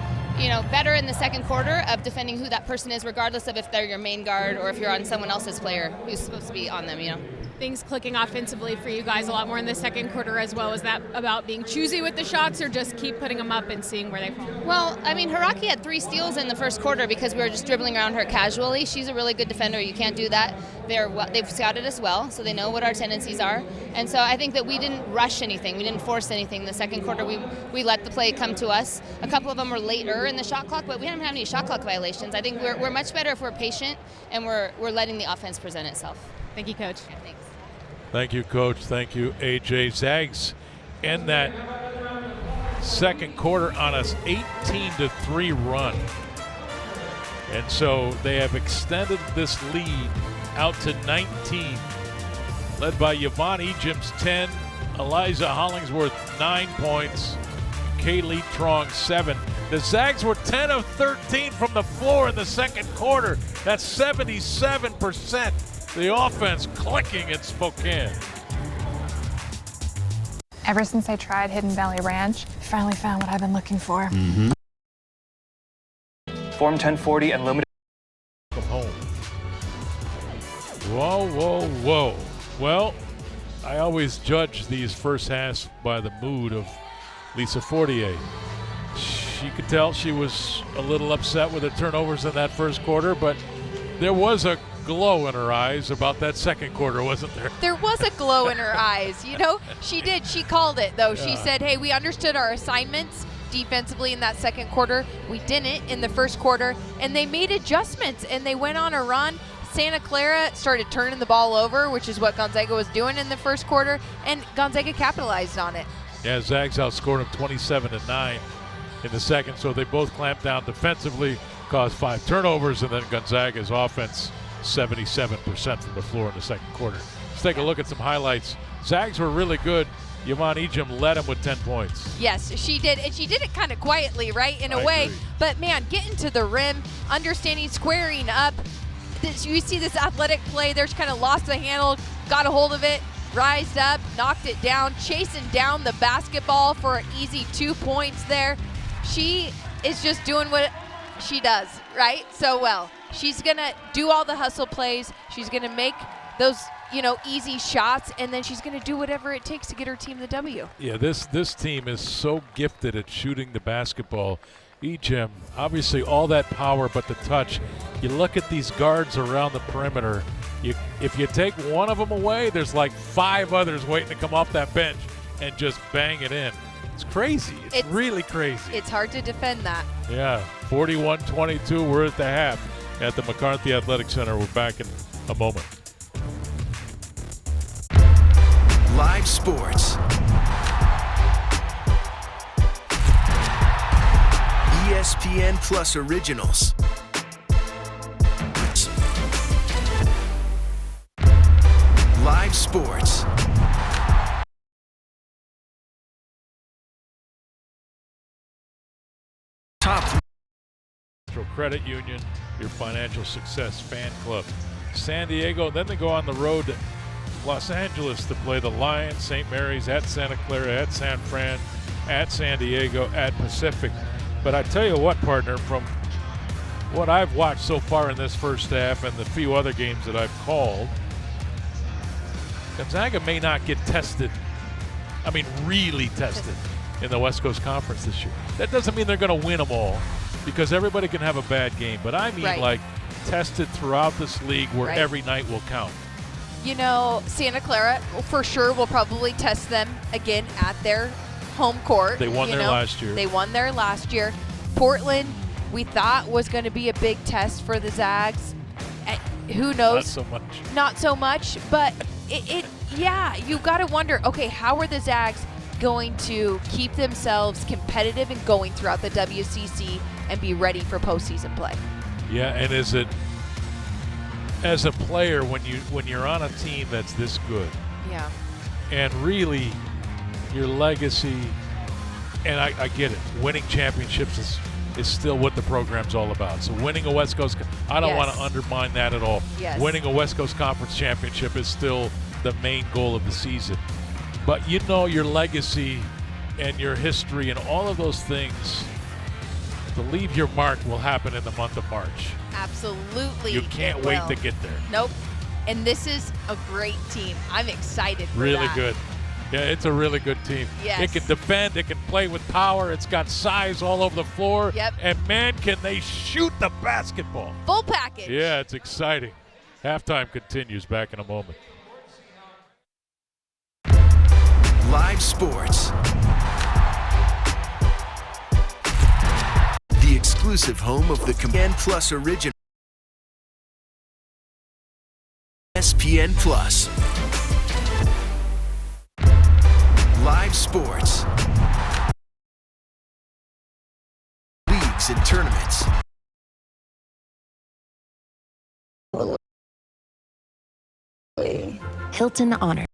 better in the second quarter of defending who that person is, regardless of if they're your main guard or if you're on someone else's player who's supposed to be on them, Things clicking offensively for you guys a lot more in the second quarter as well. Is that about being choosy with the shots or just keep putting them up and seeing where they fall? Well, I mean, Hiraki had 3 steals in the first quarter because we were just dribbling around her casually. She's a really good defender. You can't do that. They've scouted us well, so they know what our tendencies are. And so I think that we didn't rush anything. We didn't force anything. In the second quarter, we let the play come to us. A couple of them were later in the shot clock, but we didn't have any shot clock violations. I think we're much better if we're patient and we're letting the offense present itself. Thank you, Coach. Yeah, thanks. Thank you, Coach. Thank you, AJ. Zags in that second quarter on an 18-3 run. And so they have extended this lead out to 19. Led by Yvonne Ejim's 10, Eliza Hollingsworth 9 points, KAYLYNNE TRUONG 7. The Zags were 10 of 13 from the floor in the second quarter. That's 77%. The offense clicking in Spokane. Ever since I tried Hidden Valley Ranch, I finally found what I've been looking for. Form 1040 and limited. Come home. Whoa, whoa, whoa. Well, I always judge these first halves by the mood of Lisa Fortier. She could tell she was a little upset with the turnovers in that first quarter, but there was a glow in her eyes about that second quarter, wasn't there? There was a glow in her eyes. She did. She called it, though. Yeah. She said, hey, we understood our assignments defensively in that second quarter. We didn't in the first quarter, and they made adjustments, and they went on a run. Santa Clara started turning the ball over, which is what Gonzaga was doing in the first quarter, and Gonzaga capitalized on it. Yeah, Zags outscored them 27-9 in the second, so they both clamped down defensively, caused 5 turnovers, and then Gonzaga's offense 77% from the floor in the second quarter. Let's take a look at some highlights. Zags were really good. Yvonne Ejim led them with 10 points. Yes, she did, and she did it kind of quietly, right, in a way. Agree. But, man, getting to the rim, understanding, squaring up. You see this athletic play there. She kind of lost the handle, got a hold of it, rised up, knocked it down, chasing down the basketball for an easy 2 points there. She is just doing what she does, right, so well. She's going to do all the hustle plays. She's going to make those, easy shots, and then she's going to do whatever it takes to get her team the W. Yeah, this team is so gifted at shooting the basketball. Ejim, obviously all that power, but the touch. You look at these guards around the perimeter. If you take one of them away, there's like 5 others waiting to come off that bench and just bang it in. It's crazy. It's really crazy. It's hard to defend that. Yeah, 41-22. We're at the half at the McCarthy Athletic Center. We're back in a moment. Live sports. ESPN Plus Originals. Live sports. Top Credit Union, your financial success fan club. San Diego, then they go on the road to Los Angeles to play the Lions, St. Mary's, at Santa Clara, at San Fran, at San Diego, at Pacific. But I tell you what, partner, from what I've watched so far in this first half and the few other games that I've called, Gonzaga may not get tested, really tested in the West Coast Conference this year. That doesn't mean they're going to win them all, because everybody can have a bad game. But I mean, like, tested throughout this league where every night will count. Santa Clara, for sure, will probably test them again at their home court. They won there last year. They won there last year. Portland, we thought was going to be a big test for the Zags. Who knows? Not so much. Not so much, but you've got to wonder, okay, how are the Zags going to keep themselves competitive and going throughout the WCC and be ready for postseason play? Yeah, and is it as a player when you're on a team that's this good. Yeah. And really, your legacy, and I get it, winning championships is still what the program's all about. So winning a West Coast, I don't want to undermine that at all. Yes. Winning a West Coast Conference championship is still the main goal of the season. But you know your legacy and your history and all of those things, to leave your mark will happen in the month of March. Absolutely. You can't wait to get there. Nope. And this is a great team. I'm excited for Really that. good. Yeah, it's a really good team. Yes. It can defend. It can play with power. It's got size all over the floor. Yep. And, man, can they shoot the basketball. Full package. Yeah, it's exciting. Halftime continues. Back in a moment. Live sports. The exclusive home of the Command Plus original. ESPN Plus. Live sports. Leagues and tournaments. Hilton Honor.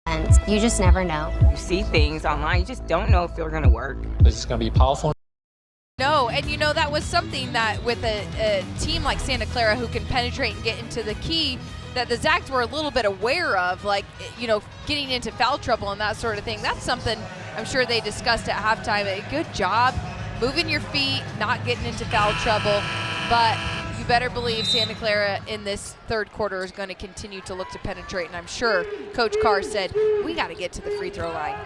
And you just never know. You see things online, you just don't know if they're going to work. Is this going to be powerful? No, and you know, that was something that with a team like Santa Clara who can penetrate and get into the key, that the Zags were a little bit aware of, like, you know, getting into foul trouble and that sort of thing. That's something I'm sure they discussed at halftime. A good job moving your feet, not getting into foul trouble, but you better believe Santa Clara in this third quarter is going to continue to look to penetrate, and I'm sure Coach Carr said, we got to get to the free throw line.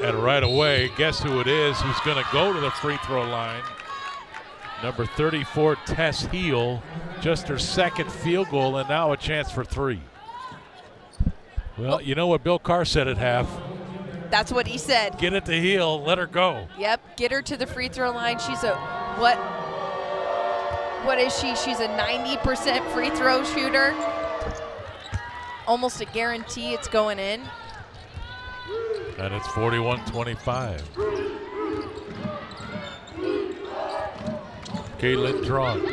And right away, guess who it is who's going to go to the free throw line? Number 34, Tess Heel, just her second field goal, and now a chance for three. Well, you know what Bill Carr said at half? That's what he said. Get it to Heel, let her go. Yep, get her to the free throw line. She's a, what is she? She's a 90% free throw shooter. Almost a guarantee it's going in. And it's 41-25. KAYLYNNE TRUONG.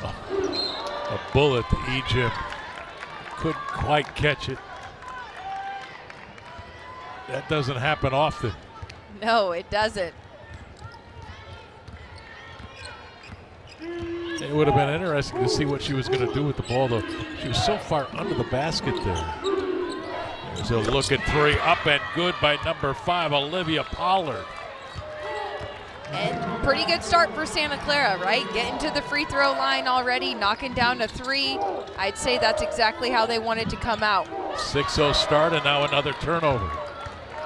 A bullet to Egypt. Couldn't quite catch it. That doesn't happen often. No, it doesn't. It would have been interesting to see what she was going to do with the ball, though. She was so far under the basket there. There's a look at three, up and good by number 5, Olivia Pollard. And pretty good start for Santa Clara, right? Getting to the free throw line already, knocking down a three. I'd say that's exactly how they wanted to come out. 6-0 start, and now another turnover.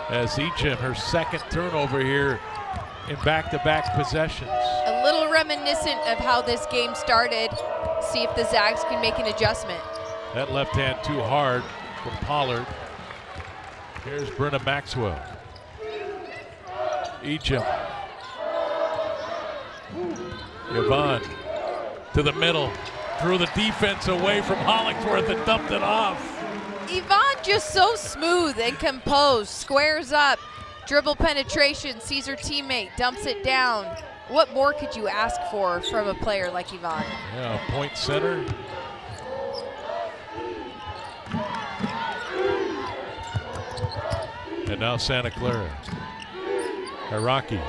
As Egypt, her second turnover here in back-to-back possessions. A little reminiscent of how this game started. See if the Zags can make an adjustment. That left hand too hard from Pollard. Here's Brenna Maxwell. Egypt. Yvonne to the middle. Drew the defense away from Hollingsworth and dumped it off. Yvonne just so smooth and composed. Squares up. Dribble penetration. Sees her teammate. Dumps it down. What more could you ask for from a player like Yvonne? Yeah, point center. And now Santa Clara. Iraqi,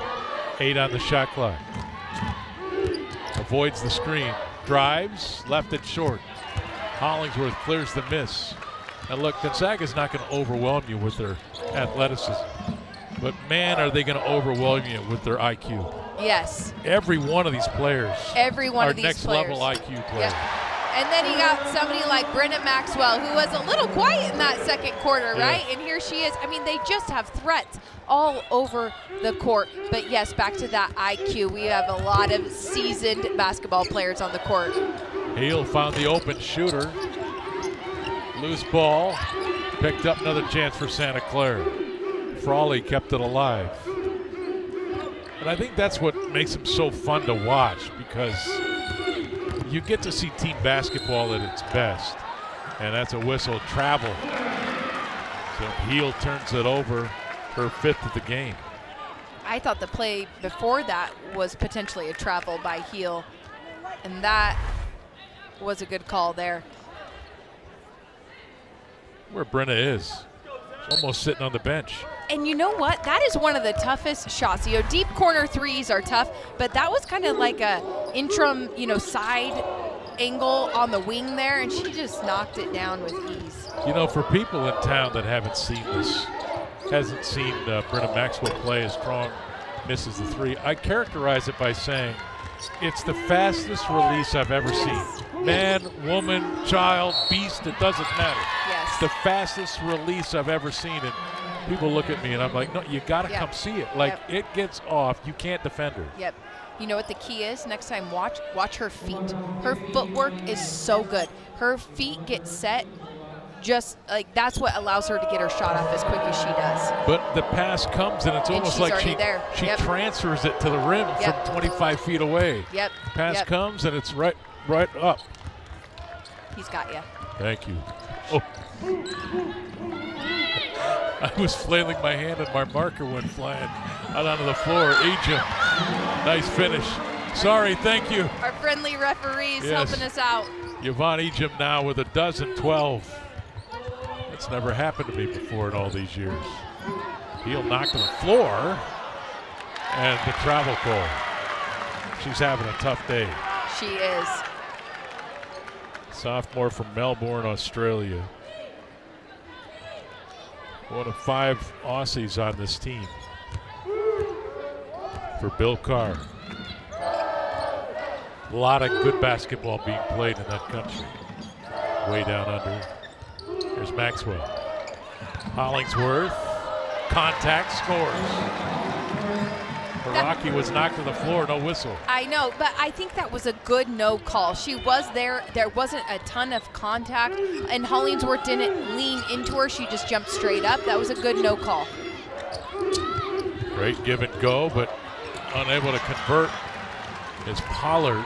8 on the shot clock. Avoids the screen. Drives, left it short. Hollingsworth clears the miss. And look, Gonzaga's not going to overwhelm you with their athleticism. But man, are they going to overwhelm you with their IQ. Yes. Every one of these players Every one of these next players. level IQ players. Yeah. And then you got somebody like Brenna Maxwell, who was a little quiet in that second quarter, right? And here she is. I mean, they just have threats all over the court. But yes, back to that IQ. We have a lot of seasoned basketball players on the court. Heel found the open shooter. Loose ball. Picked up another chance for Santa Clara. Frawley kept it alive. And I think that's what makes them so fun to watch, because you get to see team basketball at its best. And that's a whistle, travel. So Heel turns it over, her 5th of the game. I thought the play before that was potentially a travel by Heel. And that was a good call there. Where Brenna is. She's almost sitting on the bench. And you know what? That is one of the toughest shots. You know, deep corner threes are tough, but that was kind of like a interim, you know, side angle on the wing there, and she just knocked it down with ease. You know, for people in town that haven't seen this, hasn't seen Brenna Maxwell play as Strong misses the three, I characterize it by saying it's the fastest release I've ever seen. Man, woman, child, beast, it doesn't matter. Yes. It's the fastest release I've ever seen. And people look at me and I'm like, no, you got to come see it. Like, it gets off. You can't defend her. Yep. You know what the key is? Next time, watch her feet. Her footwork is so good. Her feet get set just like that's what allows her to get her shot off as quick as she does. But the pass comes and it's almost like she transfers it to the rim from 25 feet away. Yep. Pass comes and it's right up. He's got you. Thank you. Oh. I was flailing my hand and my marker went flying out onto the floor. Egypt, nice finish. Sorry, thank you. Our friendly referees helping us out. Yvonne Egypt now with 12. That's never happened to me before in all these years. Heel knocked to the floor and the travel call. She's having a tough day. She is. Sophomore from Melbourne, Australia. One of 5 Aussies on this team for Bill Carr. A lot of good basketball being played in that country. Way down under. Here's Maxwell. Hollingsworth. Contact, scores. Rocky was knocked to the floor, no whistle. I know, but I think that was a good no call. She was there. There wasn't a ton of contact, and Hollingsworth didn't lean into her. She just jumped straight up. That was a good no call. Great give and go, but unable to convert is Pollard.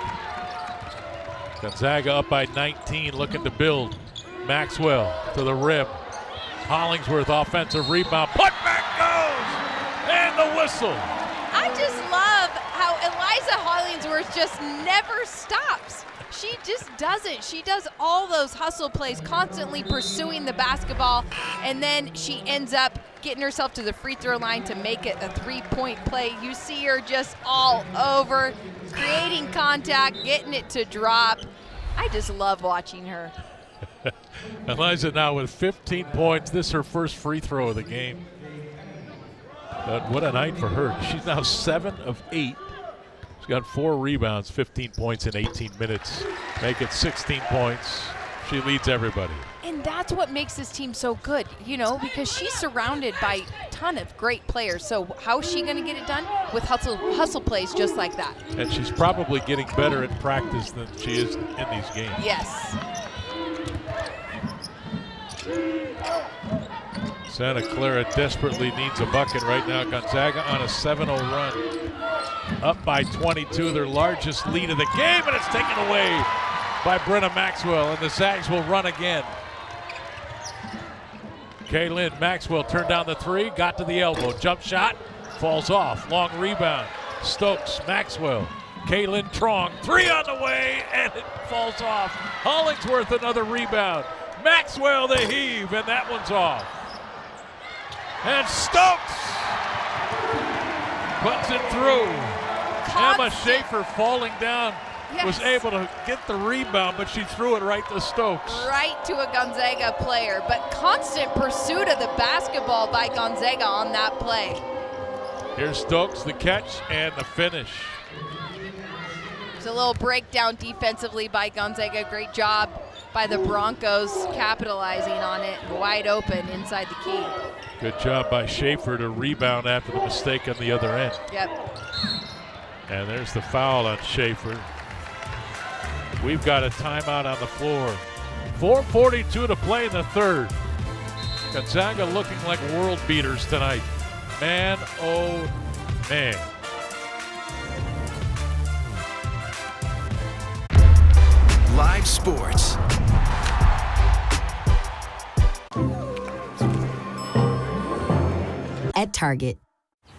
Gonzaga up by 19, looking to build. Maxwell to the rim. Hollingsworth offensive rebound. Putback goes! And the whistle. I just love how Eliza Hollingsworth just never stops. She just doesn't. She does all those hustle plays, constantly pursuing the basketball, and then she ends up getting herself to the free throw line to make it a 3-point play. You see her just all over, creating contact, getting it to drop. I just love watching her. Eliza now with 15 points. This is her first free throw of the game. But what a night for her. She's now 7 of 8. She's got 4 rebounds, 15 points in 18 minutes. Make it 16 points. She leads everybody. And that's what makes this team so good, you know, because she's surrounded by a ton of great players. So how is she going to get it done? With hustle plays just like that. And she's probably getting better at practice than she is in these games. Yes. Santa Clara desperately needs a bucket right now. Gonzaga on a 7-0 run. Up by 22, their largest lead of the game, and it's taken away by Brenna Maxwell, and the Zags will run again. KAYLYNNE Maxwell turned down the 3, got to the elbow. Jump shot, falls off. Long rebound. Stokes, Maxwell. KAYLYNNE TRUONG, 3 on the way, and it falls off. Hollingsworth another rebound. Maxwell the heave, and that one's off. And Stokes puts it through. Emma Schaefer falling down was able to get the rebound, but she threw it right to Stokes. Right to a Gonzaga player, but constant pursuit of the basketball by Gonzaga on that play. Here's Stokes, the catch and the finish. There's a little breakdown defensively by Gonzaga. Great job by the Broncos capitalizing on it. Wide open inside the key. Good job by Schaefer to rebound after the mistake on the other end. Yep. And there's the foul on Schaefer. We've got a timeout on the floor. 4:42 to play in the third. Gonzaga looking like world beaters tonight. Man, oh man. Live sports. At Target.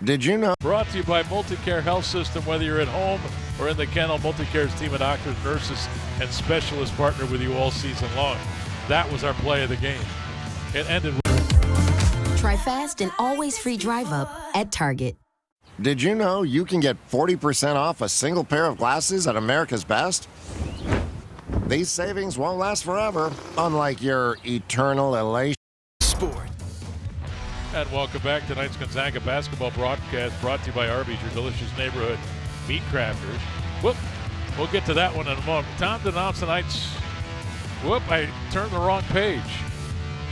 Did you know? Brought to you by Multicare Health System. Whether you're at home or in the kennel, Multicare's team of doctors, nurses, and specialists partner with you all season long. That was our play of the game. It ended with... Try fast and always free drive up at Target. Did you know you can get 40% off a single pair of glasses at America's Best? These savings won't last forever, unlike your eternal elation. Sport. And welcome back to tonight's Gonzaga basketball broadcast, brought to you by Arby's, your delicious neighborhood meat crafters. Whoop, we'll get to that one in a moment. Time to announce tonight's... Whoop, I turned the wrong page.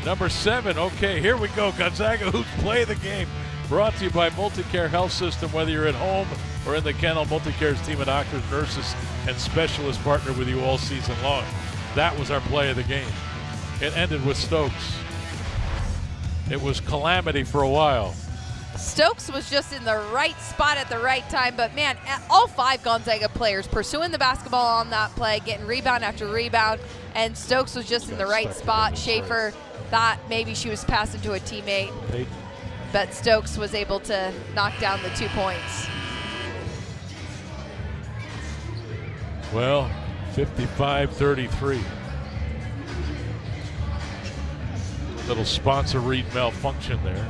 Number 7, okay, here we go. Gonzaga Hoops play the game. Brought to you by Multicare Health System. Whether you're at home or in the kennel, Multicare's team of doctors, nurses, and specialists partner with you all season long. That was our play of the game. It ended with Stokes. It was calamity for a while. Stokes was just in the right spot at the right time, but man, all 5 Gonzaga players pursuing the basketball on that play, getting rebound after rebound, and Stokes was just in the right spot. Schaefer thought maybe she was passing to a teammate, but Stokes was able to knock down the 2 points. Well, 55-33. Little sponsor read malfunction there.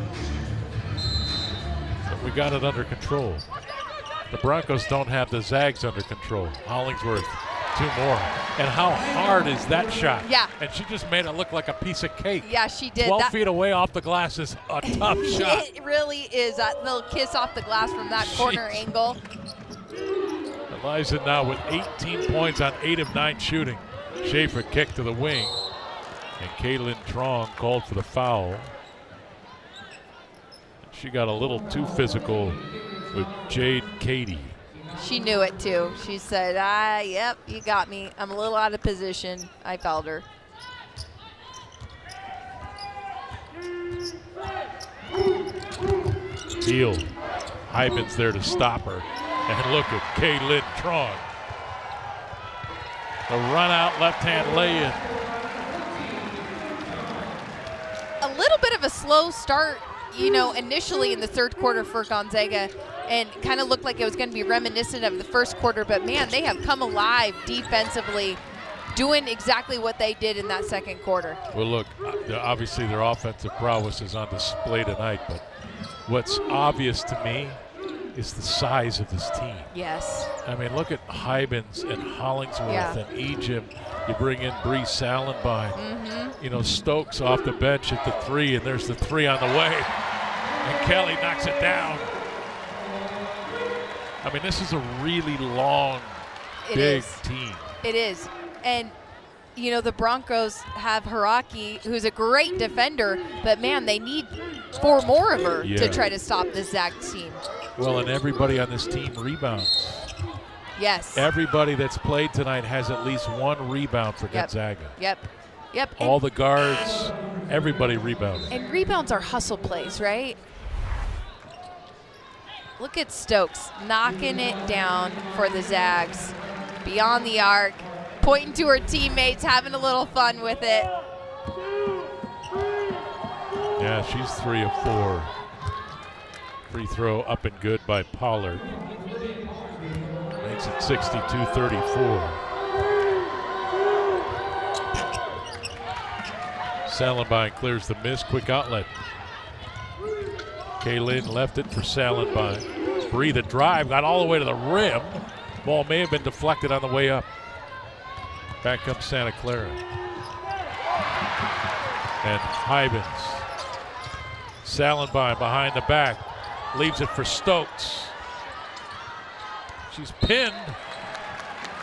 But we got it under control. The Broncos don't have the Zags under control. Hollingsworth, 2 more. And how hard is that shot? Yeah. And she just made it look like a piece of cake. Yeah, she did. 12 feet away off the glass is a tough shot. It really is. That little kiss off the glass from that corner angle. Eliza now with 18 points on 8 of 9 shooting. Schaefer kicked to the wing. And KAYLYNNE TRUONG called for the foul. She got a little too physical with Jade Katie. She knew it too. She said, yep, you got me. I'm a little out of position. I fouled her. Deal. Hyben's there to stop her. And look at KAYLYNNE TRUONG. The run out left-hand lay-in. A little bit of a slow start, initially in the third quarter for Gonzaga, and kind of looked like it was going to be reminiscent of the first quarter, but man, they have come alive defensively, doing exactly what they did in that second quarter. Well, look, obviously their offensive prowess is on display tonight, but what's obvious to me is the size of this team. Yes. I mean, look at Hyben's and Hollingsworth and Egypt. You bring in Bree Salenbine. Stokes off the bench at the 3, and there's the 3 on the way. And Kelly knocks it down. I mean, this is a really long, big team. It is. And, the Broncos have Haraki, who's a great defender, but, man, they need 4 more of her to try to stop this Zags team. Well, and everybody on this team rebounds. Yes. Everybody that's played tonight has at least 1 rebound for Gonzaga. Yep. All the guards, everybody rebounded. And rebounds are hustle plays, right? Look at Stokes knocking it down for the Zags. Beyond the arc, pointing to her teammates, having a little fun with it. Yeah, she's 3 of 4. Free throw up and good by Pollard. Makes it 62-34. Salenbine clears the miss. Quick outlet. KAYLYNNE left it for Salenbine. Bree the drive, got all the way to the rim. Ball may have been deflected on the way up. Back comes Santa Clara. And Hyben's. Salenbine behind the back. Leaves it for Stokes. She's pinned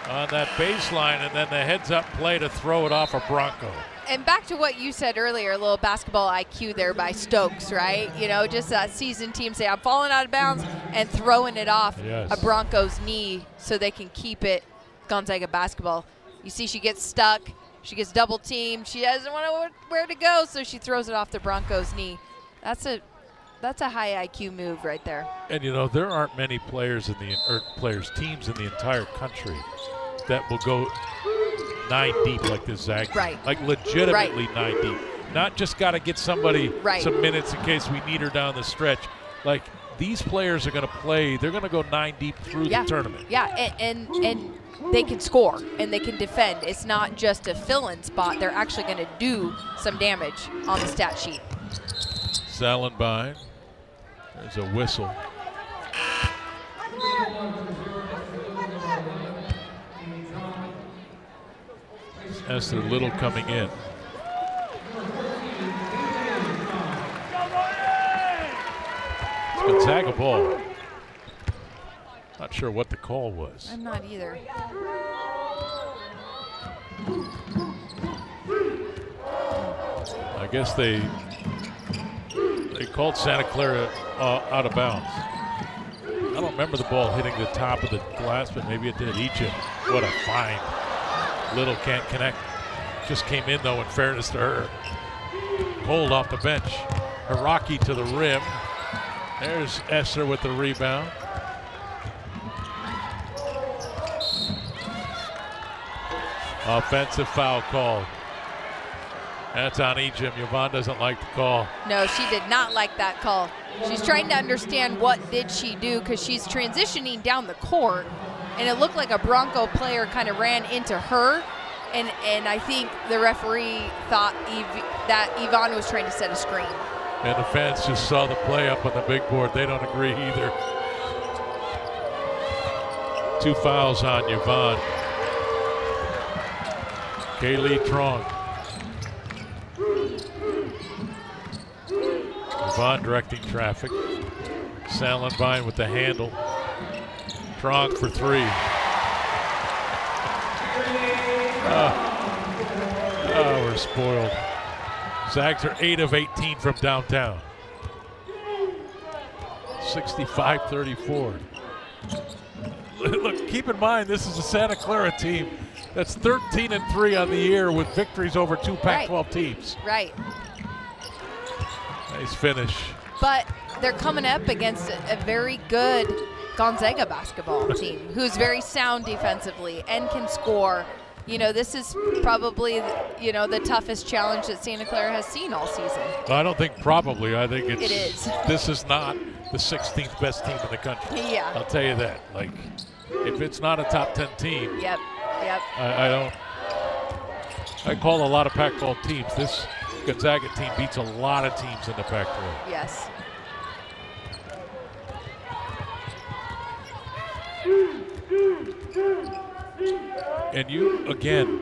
on that baseline, and then the heads-up play to throw it off a Bronco. And back to what you said earlier, a little basketball IQ there by Stokes, right? Just that seasoned team say, I'm falling out of bounds, and throwing it off a Bronco's knee so they can keep it Gonzaga basketball. You see she gets stuck. She gets double-teamed. She doesn't know where to go, so she throws it off the Bronco's knee. That's a high IQ move right there. And there aren't many players teams in the entire country that will go 9 deep like this Zag. Right. Like legitimately 9 deep. Not just got to get somebody some minutes in case we need her down the stretch. Like these players are going to play. They're going to go 9 deep through the tournament. Yeah, and they can score and they can defend. It's not just a fill-in spot. They're actually going to do some damage on the stat sheet. Salenbine. There's a whistle. Esther Little coming in. Gonzaga ball. Not sure what the call was. I'm not either. I guess they called Santa Clara out of bounds. I don't remember the ball hitting the top of the glass, but maybe it did. Egypt, what a find. Little can't connect. Just came in though, in fairness to her. Hold off the bench. Hiraki to the rim. There's Esther with the rebound. Offensive foul called. That's on Egypt. Yvonne doesn't like the call. No, she did not like that call. She's trying to understand what did she do because she's transitioning down the court, and it looked like a Bronco player kind of ran into her, and I think the referee thought that Yvonne was trying to set a screen. And the fans just saw the play up on the big board. They don't agree either. 2 fouls on Yvonne. KAYLYNNE TRUONG. Yvonne directing traffic. Salenbine with the handle. TRUONG for 3. Oh, we're spoiled. Zags are 8 of 18 from downtown. 65-34. Look, keep in mind, this is a Santa Clara team that's 13-3 on the year with victories over 2 Pac-12 teams. Right. Nice finish. But they're coming up against a very good Gonzaga basketball team who's very sound defensively and can score. You know, this is probably, you know, the toughest challenge that Santa Clara has seen all season. I don't think probably. I think it is. This is not the 16th best team in the country. Yeah. I'll tell you that. Like, if it's not a top 10 team. Yep. I call a lot of Pac-12 teams. This Gonzaga team beats a lot of teams in the Pac-12. Yes. And you, again,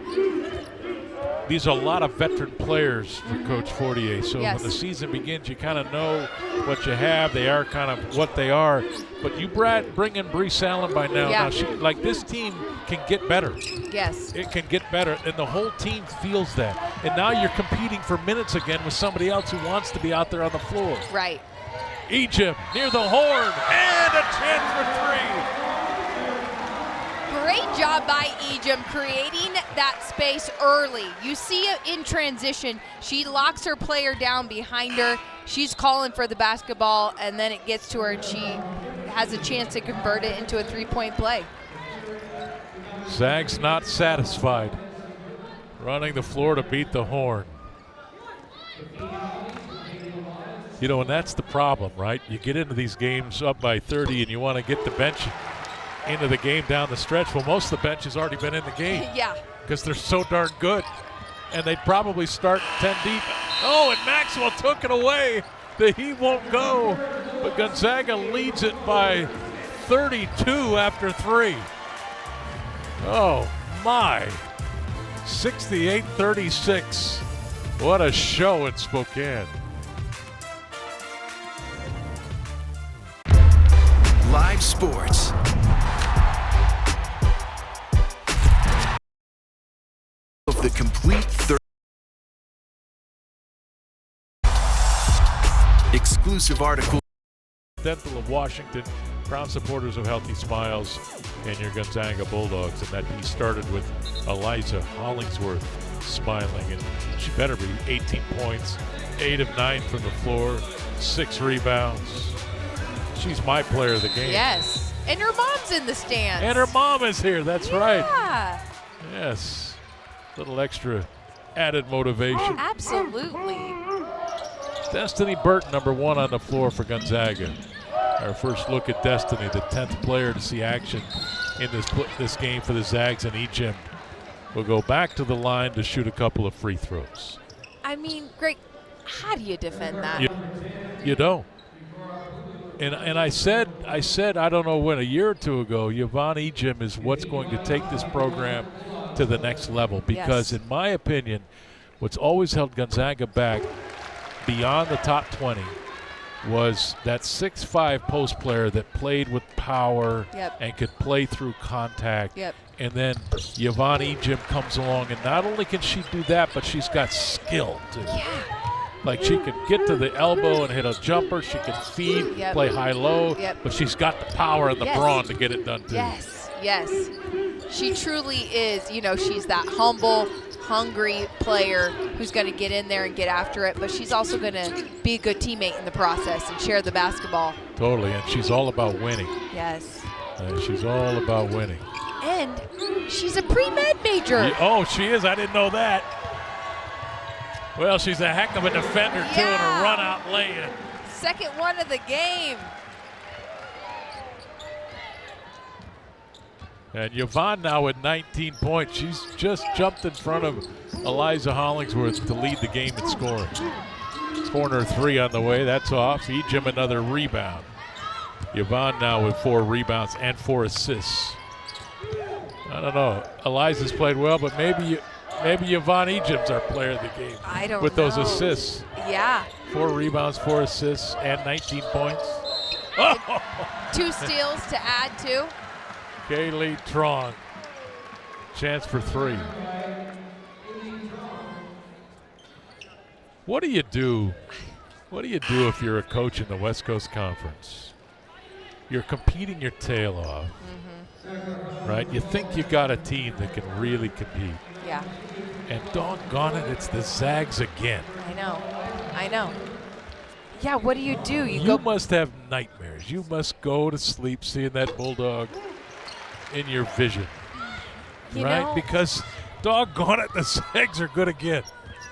these are a lot of veteran players for Coach Fortier. So when the season begins, you kind of know what you have. They are kind of what they are. But you bring in Bree Salenbine now. Yeah. Now like this team can get better. Yes. It can get better, and the whole team feels that. And now you're competing for minutes again with somebody else who wants to be out there on the floor. Right. Egypt near the horn, and a chance for 3. Great job by Egypt creating that space early. You see it in transition. She locks her player down behind her. She's calling for the basketball, and then it gets to her, and she has a chance to convert it into a 3-point play. Zags not satisfied. Running the floor to beat the horn. You know, and that's the problem, right? You get into these games up by 30 and you want to get the bench into the game down the stretch. Well, most of the bench has already been in the game. Yeah. Because they're so darn good. And they'd probably start 10 deep. Oh, and Maxwell took it away. The Heat won't go. But Gonzaga leads it by 32 after 3. Oh, my. 68-36. What a show in Spokane. Live sports. Of the complete exclusive article. Dental of Washington, proud supporters of Healthy Smiles and your Gonzaga Bulldogs. And that piece started with Eliza Hollingsworth smiling, and she better be. 18 points, 8 of 9 from the floor, 6 rebounds. She's my player of the game. Yes, and her mom's in the stands. And her mom is here, that's right. Yeah. Yes, little extra added motivation. Absolutely. Destiny Burton, number 1 on the floor for Gonzaga. our first look at Destiny, the 10th player to see action in this game for the Zags, and Ejim will go back to the line to shoot a couple of free throws. I mean, Greg, how do you defend that? You don't. And I said I don't know when, a year or two ago, Yvonne Ejim is what's going to take this program to the next level, because in my opinion, what's always held Gonzaga back beyond the top 20 was that 6'5" post player that played with power and could play through contact. And then Yvonne Ejim comes along, and not only can she do that, but she's got skill too. Like, she can get to the elbow and hit a jumper. She can feed, play high-low, but she's got the power and the brawn to get it done too. Yes. She truly is, you know, she's that humble, hungry player who's going to get in there and get after it, but she's also going to be a good teammate in the process and share the basketball. Totally, and she's all about winning. Yes. She's all about winning. And she's a pre-med major. Oh, she is? I didn't know that. Well, she's a heck of a defender, too, and a run-out lay-in. Second one of the game. And Yvonne now with 19 points. She's just jumped in front of Eliza Hollingsworth to lead the game in scoring. Corner three on the way. That's off. Ejim another rebound. Yvonne now with 4 rebounds and 4 assists. I don't know. Eliza's played well, but maybe Yvonne Ejim's our player of the game. I don't know. With those assists. Yeah. 4 rebounds, 4 assists, and 19 points. 2 steals to add to. KAYLYNNE TRUONG. Chance for 3. What do you do? What do you do if you're a coach in the West Coast Conference? You're competing your tail off, right? You think you got a team that can really compete. Yeah. And doggone it, it's the Zags again. I know. Yeah, what do? You must have nightmares. You must go to sleep seeing that Bulldog in your vision, right? Because doggone it, the Zags are good again.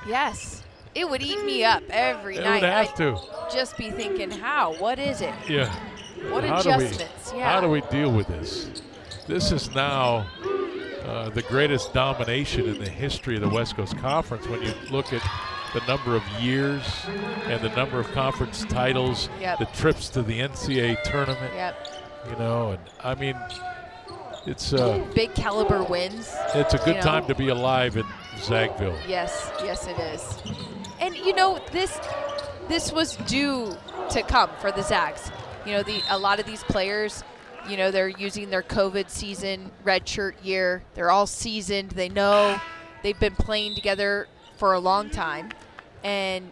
Yes. It would eat me up every night. It would have to. Just be thinking, how? What is it? Yeah. What adjustments? How do we deal with this? This is now the greatest domination in the history of the West Coast Conference when you look at the number of years and the number of conference titles, the trips to the NCAA tournament. You know, and I mean, it's big caliber wins. It's a good time to be alive in Zagville. Yes, it is. And you know, this was due to come for the Zags. You know, a lot of these players, you know, they're using their COVID season redshirt year. They're all seasoned. They know they've been playing together for a long time, and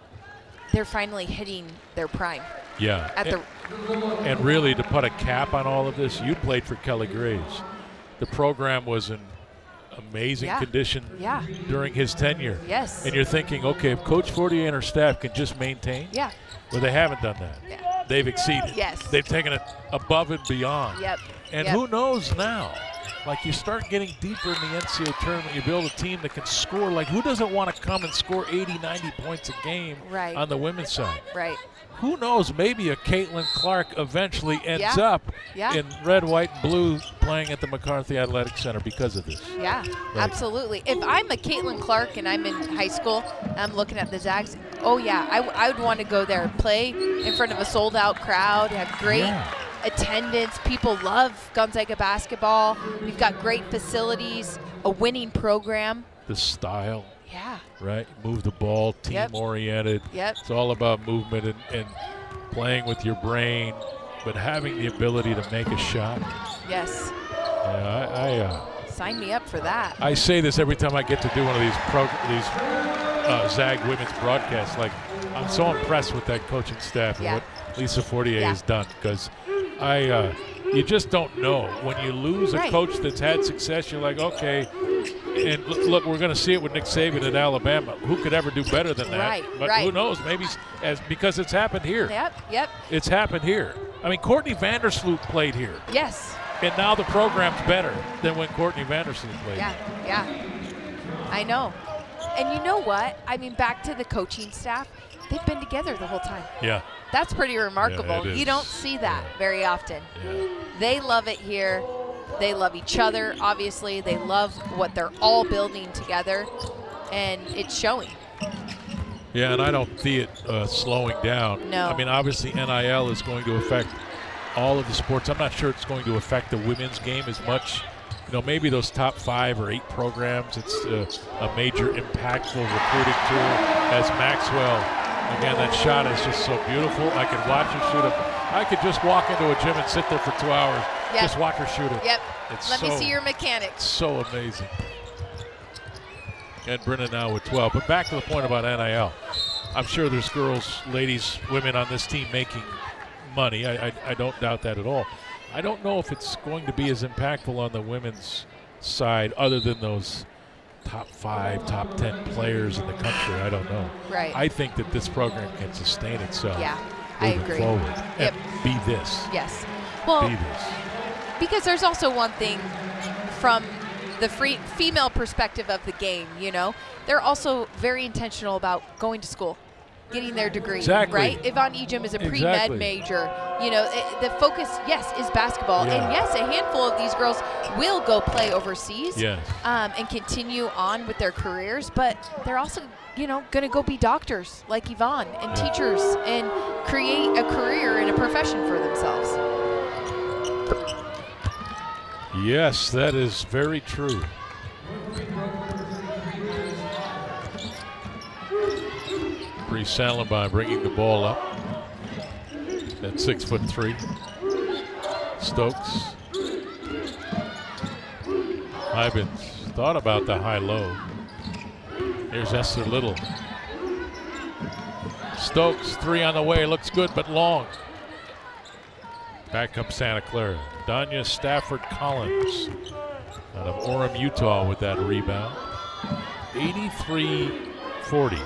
they're finally hitting their prime. Yeah. And really, to put a cap on all of this, you played for Kelly Graves. The program was in amazing condition during his tenure. Yes. And you're thinking, okay, if Coach Fortier and her staff can just maintain. Yeah. Well, they haven't done that. Yeah. They've exceeded. Yes. They've taken it above and beyond. Yep. And who knows now? Like, you start getting deeper in the NCAA tournament, you build a team that can score. Like, who doesn't want to come and score 80, 90 points a game on the women's side? Right. Who knows? Maybe a Caitlin Clark eventually ends up in red, white, and blue playing at the McCarthy Athletic Center because of this. Yeah, absolutely. If I'm a Caitlin Clark and I'm in high school and I'm looking at the Zags, I would want to go there and play in front of a sold-out crowd, have great attendance. People love Gonzaga basketball. We've got great facilities, a winning program. The style. Yeah. Right? Move the ball, team-oriented. It's all about movement and playing with your brain, but having the ability to make a shot. Yes. Yeah, sign me up for that. I say this every time I get to do one of these Zag women's broadcasts. Like, I'm so impressed with that coaching staff and what Lisa Fortier has done, because you just don't know. When you lose a coach that's had success, you're like, okay, and look, we're going to see it with Nick Saban at Alabama. Who could ever do better than that? But who knows? Maybe because it's happened here. Yep. It's happened here. I mean, Courtney Vandersloot played here. Yes. And now the program's better than when Courtney Vandersloot played. Yeah. I know. And you know what? I mean, back to the coaching staff. they've been together the whole time. Yeah. That's pretty remarkable. Yeah, you don't see that very often. They love it here. They love each other, obviously. They love what they're all building together, and it's showing. Yeah, and I don't see it slowing down. No. I mean, obviously NIL is going to affect all of the sports. I'm not sure it's going to affect the women's game as much. You know, maybe those top 5 or 8 programs, it's a major impactful recruiting tool. As Maxwell, again, that shot is just so beautiful. I could watch her shoot it. I could just walk into a gym and sit there for 2 hours, just watch her shoot it. Yep. It's Let me see your mechanics. So amazing. And Brennan now with 12. But back to the point about NIL. I'm sure there's girls, ladies, women on this team making money. I don't doubt that at all. I don't know if it's going to be as impactful on the women's side other than those top 5, top 10 players in the country. I don't know. Right. I think that this program can sustain itself. Yeah, I agree. Forward and be this. Yes. Well, be this. Because there's also one thing from the female perspective of the game, you know. They're also very intentional about going to school, getting their degree, right? Yvonne Ejim is a pre-med major. You know, the focus, yes, is basketball. And yes, a handful of these girls will go play overseas and continue on with their careers, but they're also, you know, going to go be doctors like Yvonne and teachers and create a career and a profession for themselves. Yes, that is very true. Bree Salenby bringing the ball up at 6'3". Stokes. Hybens thought about the high-low. Here's Esther Little. Stokes, 3 on the way, looks good but long. Back up Santa Clara. Danya Stafford Collins out of Orem, Utah with that rebound. 83-40.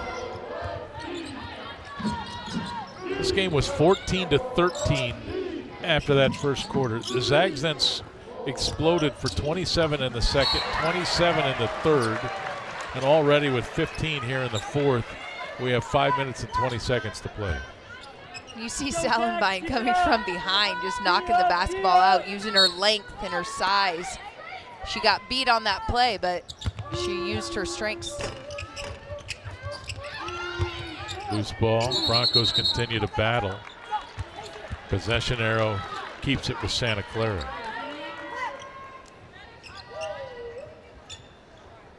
This game was 14-13 after that first quarter. The Zags then exploded for 27 in the second, 27 in the third, and already with 15 here in the fourth, we have 5 minutes and 20 seconds to play. You see Salenby coming from behind, just knocking the basketball out, using her length and her size. She got beat on that play, but she used her strengths. Loose ball. Broncos continue to battle. Possession arrow keeps it with Santa Clara.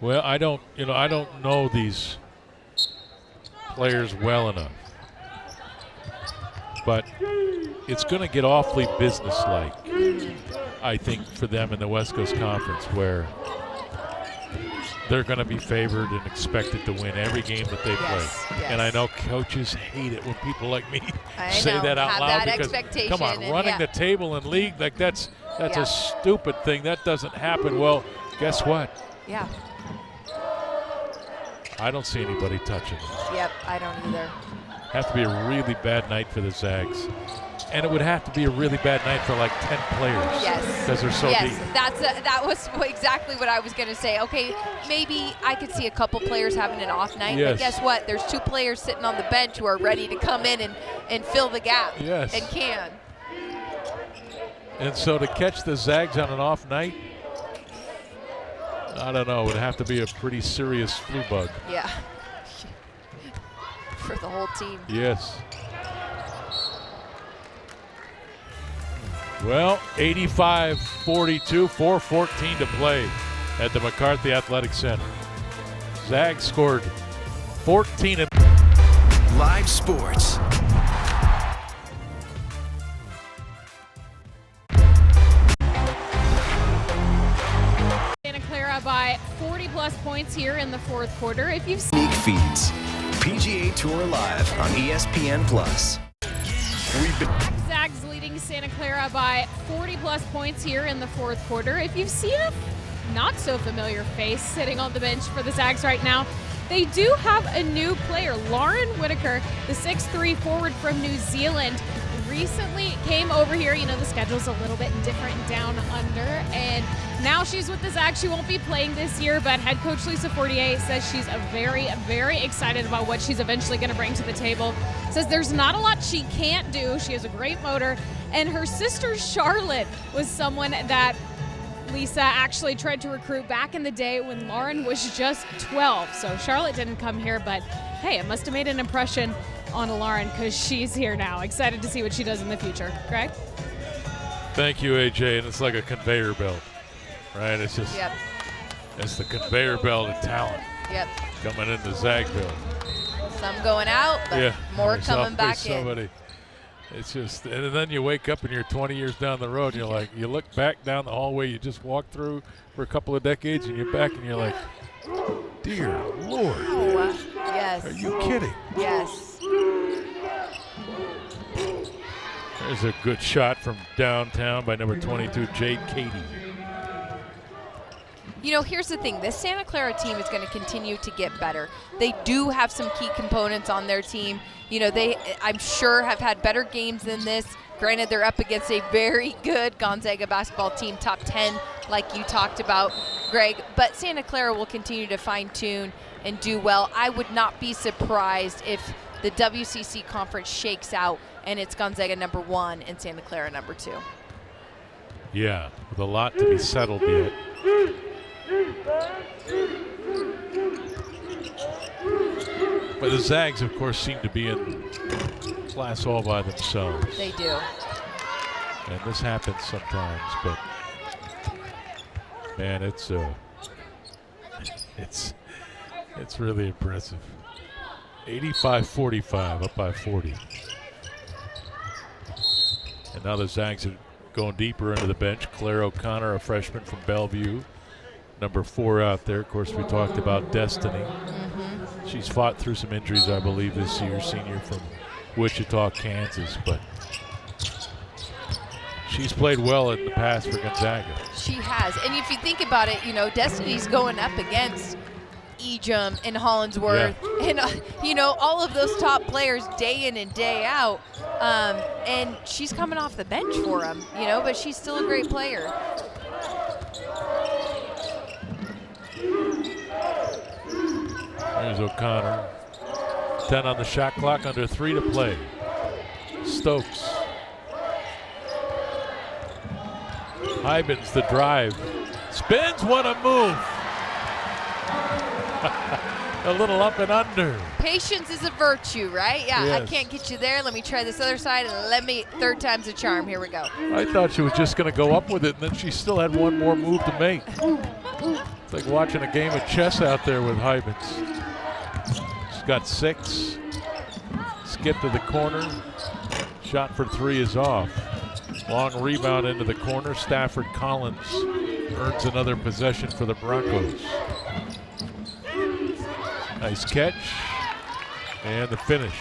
Well, I don't know these players well enough, but it's going to get awfully businesslike, I think, for them in the West Coast Conference, where they're going to be favored and expected to win every game that they play. And I know coaches hate it when people like me say that out loud, because come on, running the table in league, like that's a stupid thing. That doesn't happen. Well, guess what? Yeah. I don't see anybody touching them. Yep, I don't either. Have to be a really bad night for the Zags. And it would have to be a really bad night for like 10 players. Yes. Because they're so deep. That was exactly what I was going to say. Okay, maybe I could see a couple players having an off night, but guess what? There's 2 players sitting on the bench who are ready to come in and fill the gap. Yes. And can. And so to catch the Zags on an off night, I don't know, it would have to be a pretty serious flu bug. Yeah. For the whole team. Yes. Well, 85-42, 4:14 to play at the McCarthy Athletic Center. Zags scored 14 in live sports. Santa Clara by 40+ points here in the fourth quarter. If you've sneak feeds, PGA Tour Live on ESPN Plus. We've been Zags leading Santa Clara by 40+ points here in the fourth quarter. If you've seen a not so familiar face sitting on the bench for the Zags right now, they do have a new player, Lauren Whitaker, the 6'3" forward from New Zealand, recently came over here. You know, the schedule's a little bit different down under, and now she's with the Zags. She won't be playing this year, but head coach Lisa Fortier says she's very, very excited about what she's eventually going to bring to the table. Says there's not a lot she can't do. She has a great motor, and her sister Charlotte was someone that Lisa actually tried to recruit back in the day when Lauren was just 12. So Charlotte didn't come here, but hey, it must have made an impression on Lauren because she's here now. Excited to see what she does in the future. Greg? Thank you, AJ. And it's like a conveyor belt, right? It's just, it's the conveyor belt of talent coming into Zagville. Some going out, but more coming back in. It's just, and then you wake up and you're 20 years down the road and you're like, you look back down the hallway you just walked through for a couple of decades and you're back and you're like, dear Lord. Oh, yes. Are you kidding? Yes. There's a good shot from downtown by number 22, Jade Katie. You know, here's the thing. This Santa Clara team is going to continue to get better. They do have some key components on their team. You know, they, I'm sure, have had better games than this. Granted, they're up against a very good Gonzaga basketball team, top 10, like you talked about, Greg. But Santa Clara will continue to fine-tune and do well. I would not be surprised if the WCC conference shakes out and it's Gonzaga number 1 and Santa Clara number 2. Yeah, with a lot to be settled yet. But the Zags, of course, seem to be in class all by themselves. They do. And this happens sometimes, but man, it's really impressive. 85-45, up by 40. And now the Zags are going deeper into the bench. Claire O'Connor, a freshman from Bellevue. Number 4 out there. Of course, we talked about Destiny. She's fought through some injuries, I believe, this year. Senior from Wichita, Kansas. But she's played well in the past for Gonzaga. She has. And if you think about it, you know, Destiny's going up against Ejim and Hollinsworth and, you know, all of those top players day in and day out. And she's coming off the bench for them, you know, but she's still a great player. There's O'Connor. 10 on the shot clock, under 3 to play. Stokes. Hybens the drive. Spins, what a move. A little up and under. Patience is a virtue, right? Yeah, yes. I can't get you there. Let me try this other side, and third time's a charm. Here we go. I thought she was just going to go up with it, and then she still had one more move to make. It's like watching a game of chess out there with Hybens. She's got 6. Skip to the corner. Shot for 3 is off. Long rebound into the corner. Stafford Collins earns another possession for the Broncos. Nice catch. And the finish.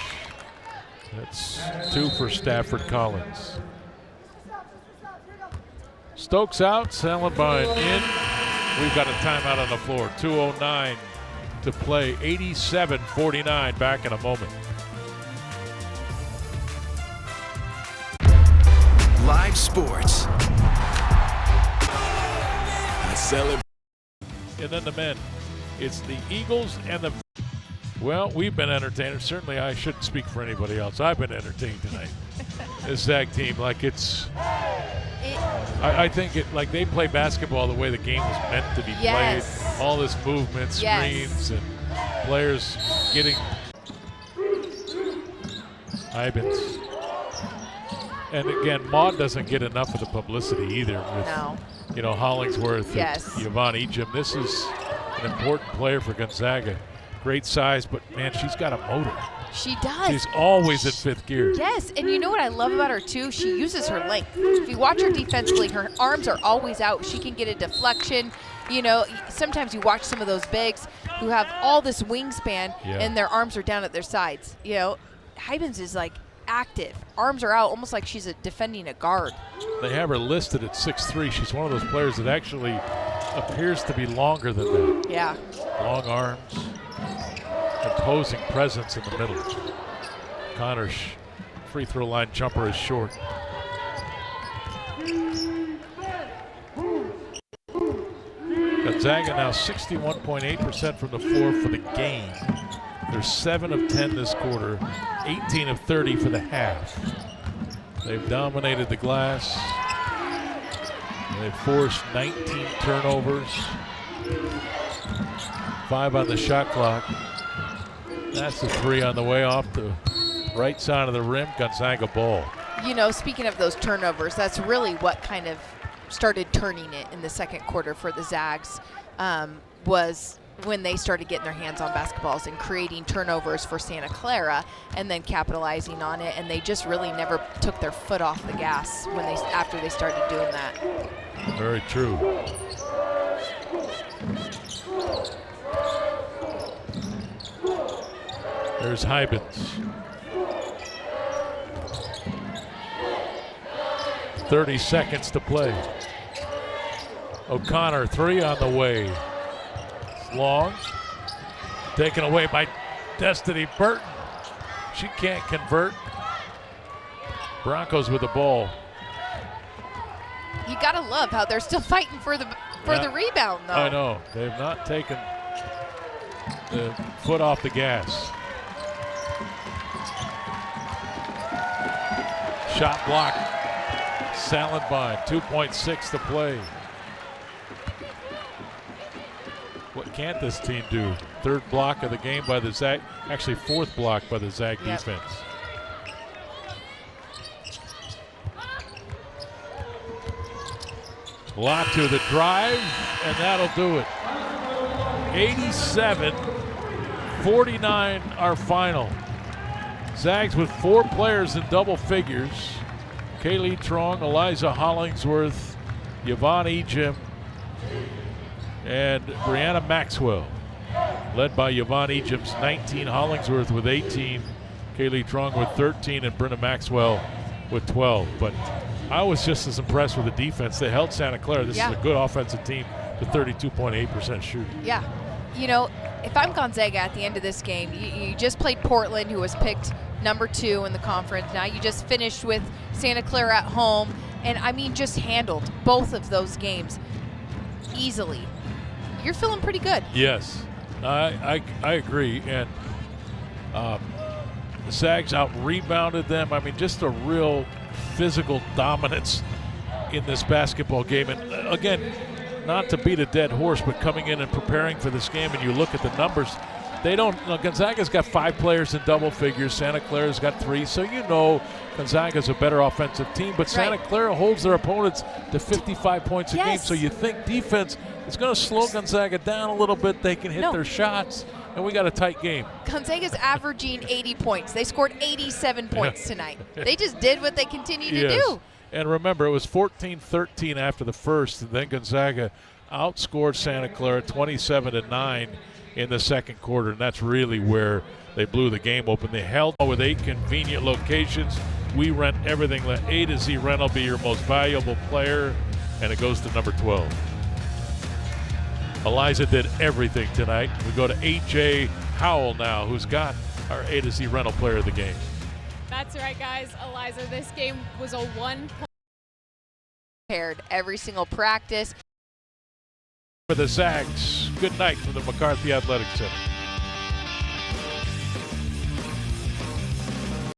That's 2 for Stafford Collins. Stokes out, Salenbine in. We've got a timeout on the floor. 2:09 to play. 87-49. Back in a moment. Live sports. And then the men. It's the Eagles and the... Well, we've been entertained. Certainly I shouldn't speak for anybody else. I've been entertained tonight. This Zag team, like it's... I think it like they play basketball the way the game was meant to be played. All this movement, screens, and players getting Hybens. And again, Maud doesn't get enough of the publicity either with you know, Hollingsworth and Yvonne Ejim. This is an important player for Gonzaga. Great size, but man, she's got a motor. She does. She's always in 5th gear. Yes, and you know what I love about her too? She uses her length. If you watch her defensively, her arms are always out. She can get a deflection. You know, sometimes you watch some of those bigs who have all this wingspan and their arms are down at their sides. You know, Hybens is like active. Arms are out, almost like she's defending a guard. They have her listed at 6'3". She's one of those players that actually appears to be longer than that. Yeah. Long arms. Imposing presence in the middle. Connor free throw line jumper is short. Gonzaga now 61.8% from the floor for the game. They're 7 of 10 this quarter, 18 of 30 for the half. They've dominated the glass. They've forced 19 turnovers, 5 on the shot clock. That's a 3 on the way off the right side of the rim. Gonzaga ball. You know, speaking of those turnovers, that's really what kind of started turning it in the second quarter for the Zags, was when they started getting their hands on basketballs and creating turnovers for Santa Clara and then capitalizing on it, and they just really never took their foot off the gas when after they started doing that. Very true. There's Hybens. 30 seconds to play. O'Connor, 3 on the way. It's long. Taken away by Destiny Burton. She can't convert. Broncos with the ball. You gotta love how they're still fighting for the rebound, though. I know. They've not taken the foot off the gas. Shot block. Salenbine, 2.6 to play. What can't this team do? Third block of the game by the Zag, actually fourth block by the Zag defense. Latu the drive, and that'll do it. 87-49 our final. Zags with 4 players in double figures. KAYLYNNE TRUONG, Eliza Hollingsworth, Yvonne Ejim, and Brianna Maxwell. Led by Yvonne Ejim's 19, Hollingsworth with 18, KAYLYNNE TRUONG with 13, and Brianna Maxwell with 12. But I was just as impressed with the defense. They held Santa Clara. This is a good offensive team with 32.8% shooting. Yeah. You know, if I'm Gonzaga at the end of this game, you just played Portland, who was picked number 2 in the conference. Now you just finished with Santa Clara at home, and I mean just handled both of those games easily. You're feeling pretty good. Yes, I agree, and the Zags out-rebounded them. I mean, just a real physical dominance in this basketball game. And again, not to beat a dead horse, but coming in and preparing for this game, and you look at the numbers, they don't. Gonzaga's got 5 players in double figures. Santa Clara's got 3, so you know Gonzaga's a better offensive team. But Santa Clara holds their opponents to 55 points a game, so you think defense is going to slow Gonzaga down a little bit. They can hit their shots, and we got a tight game. Gonzaga's averaging 80 points. They scored 87 points tonight. They just did what they continue to do. And remember, it was 14-13 after the first, and then Gonzaga outscored Santa Clara 27-9 in the second quarter, and that's really where they blew the game open. They held with 8 convenient locations. We rent everything. Let A to Z Rental be your most valuable player, and it goes to number 12. Eliza did everything tonight. We go to AJ Howell now, who's got our A to Z Rental player of the game. That's right, guys. Eliza, this game was a 1 point. Paired every single practice. For the Zags, good night from the McCarthy Athletic Center.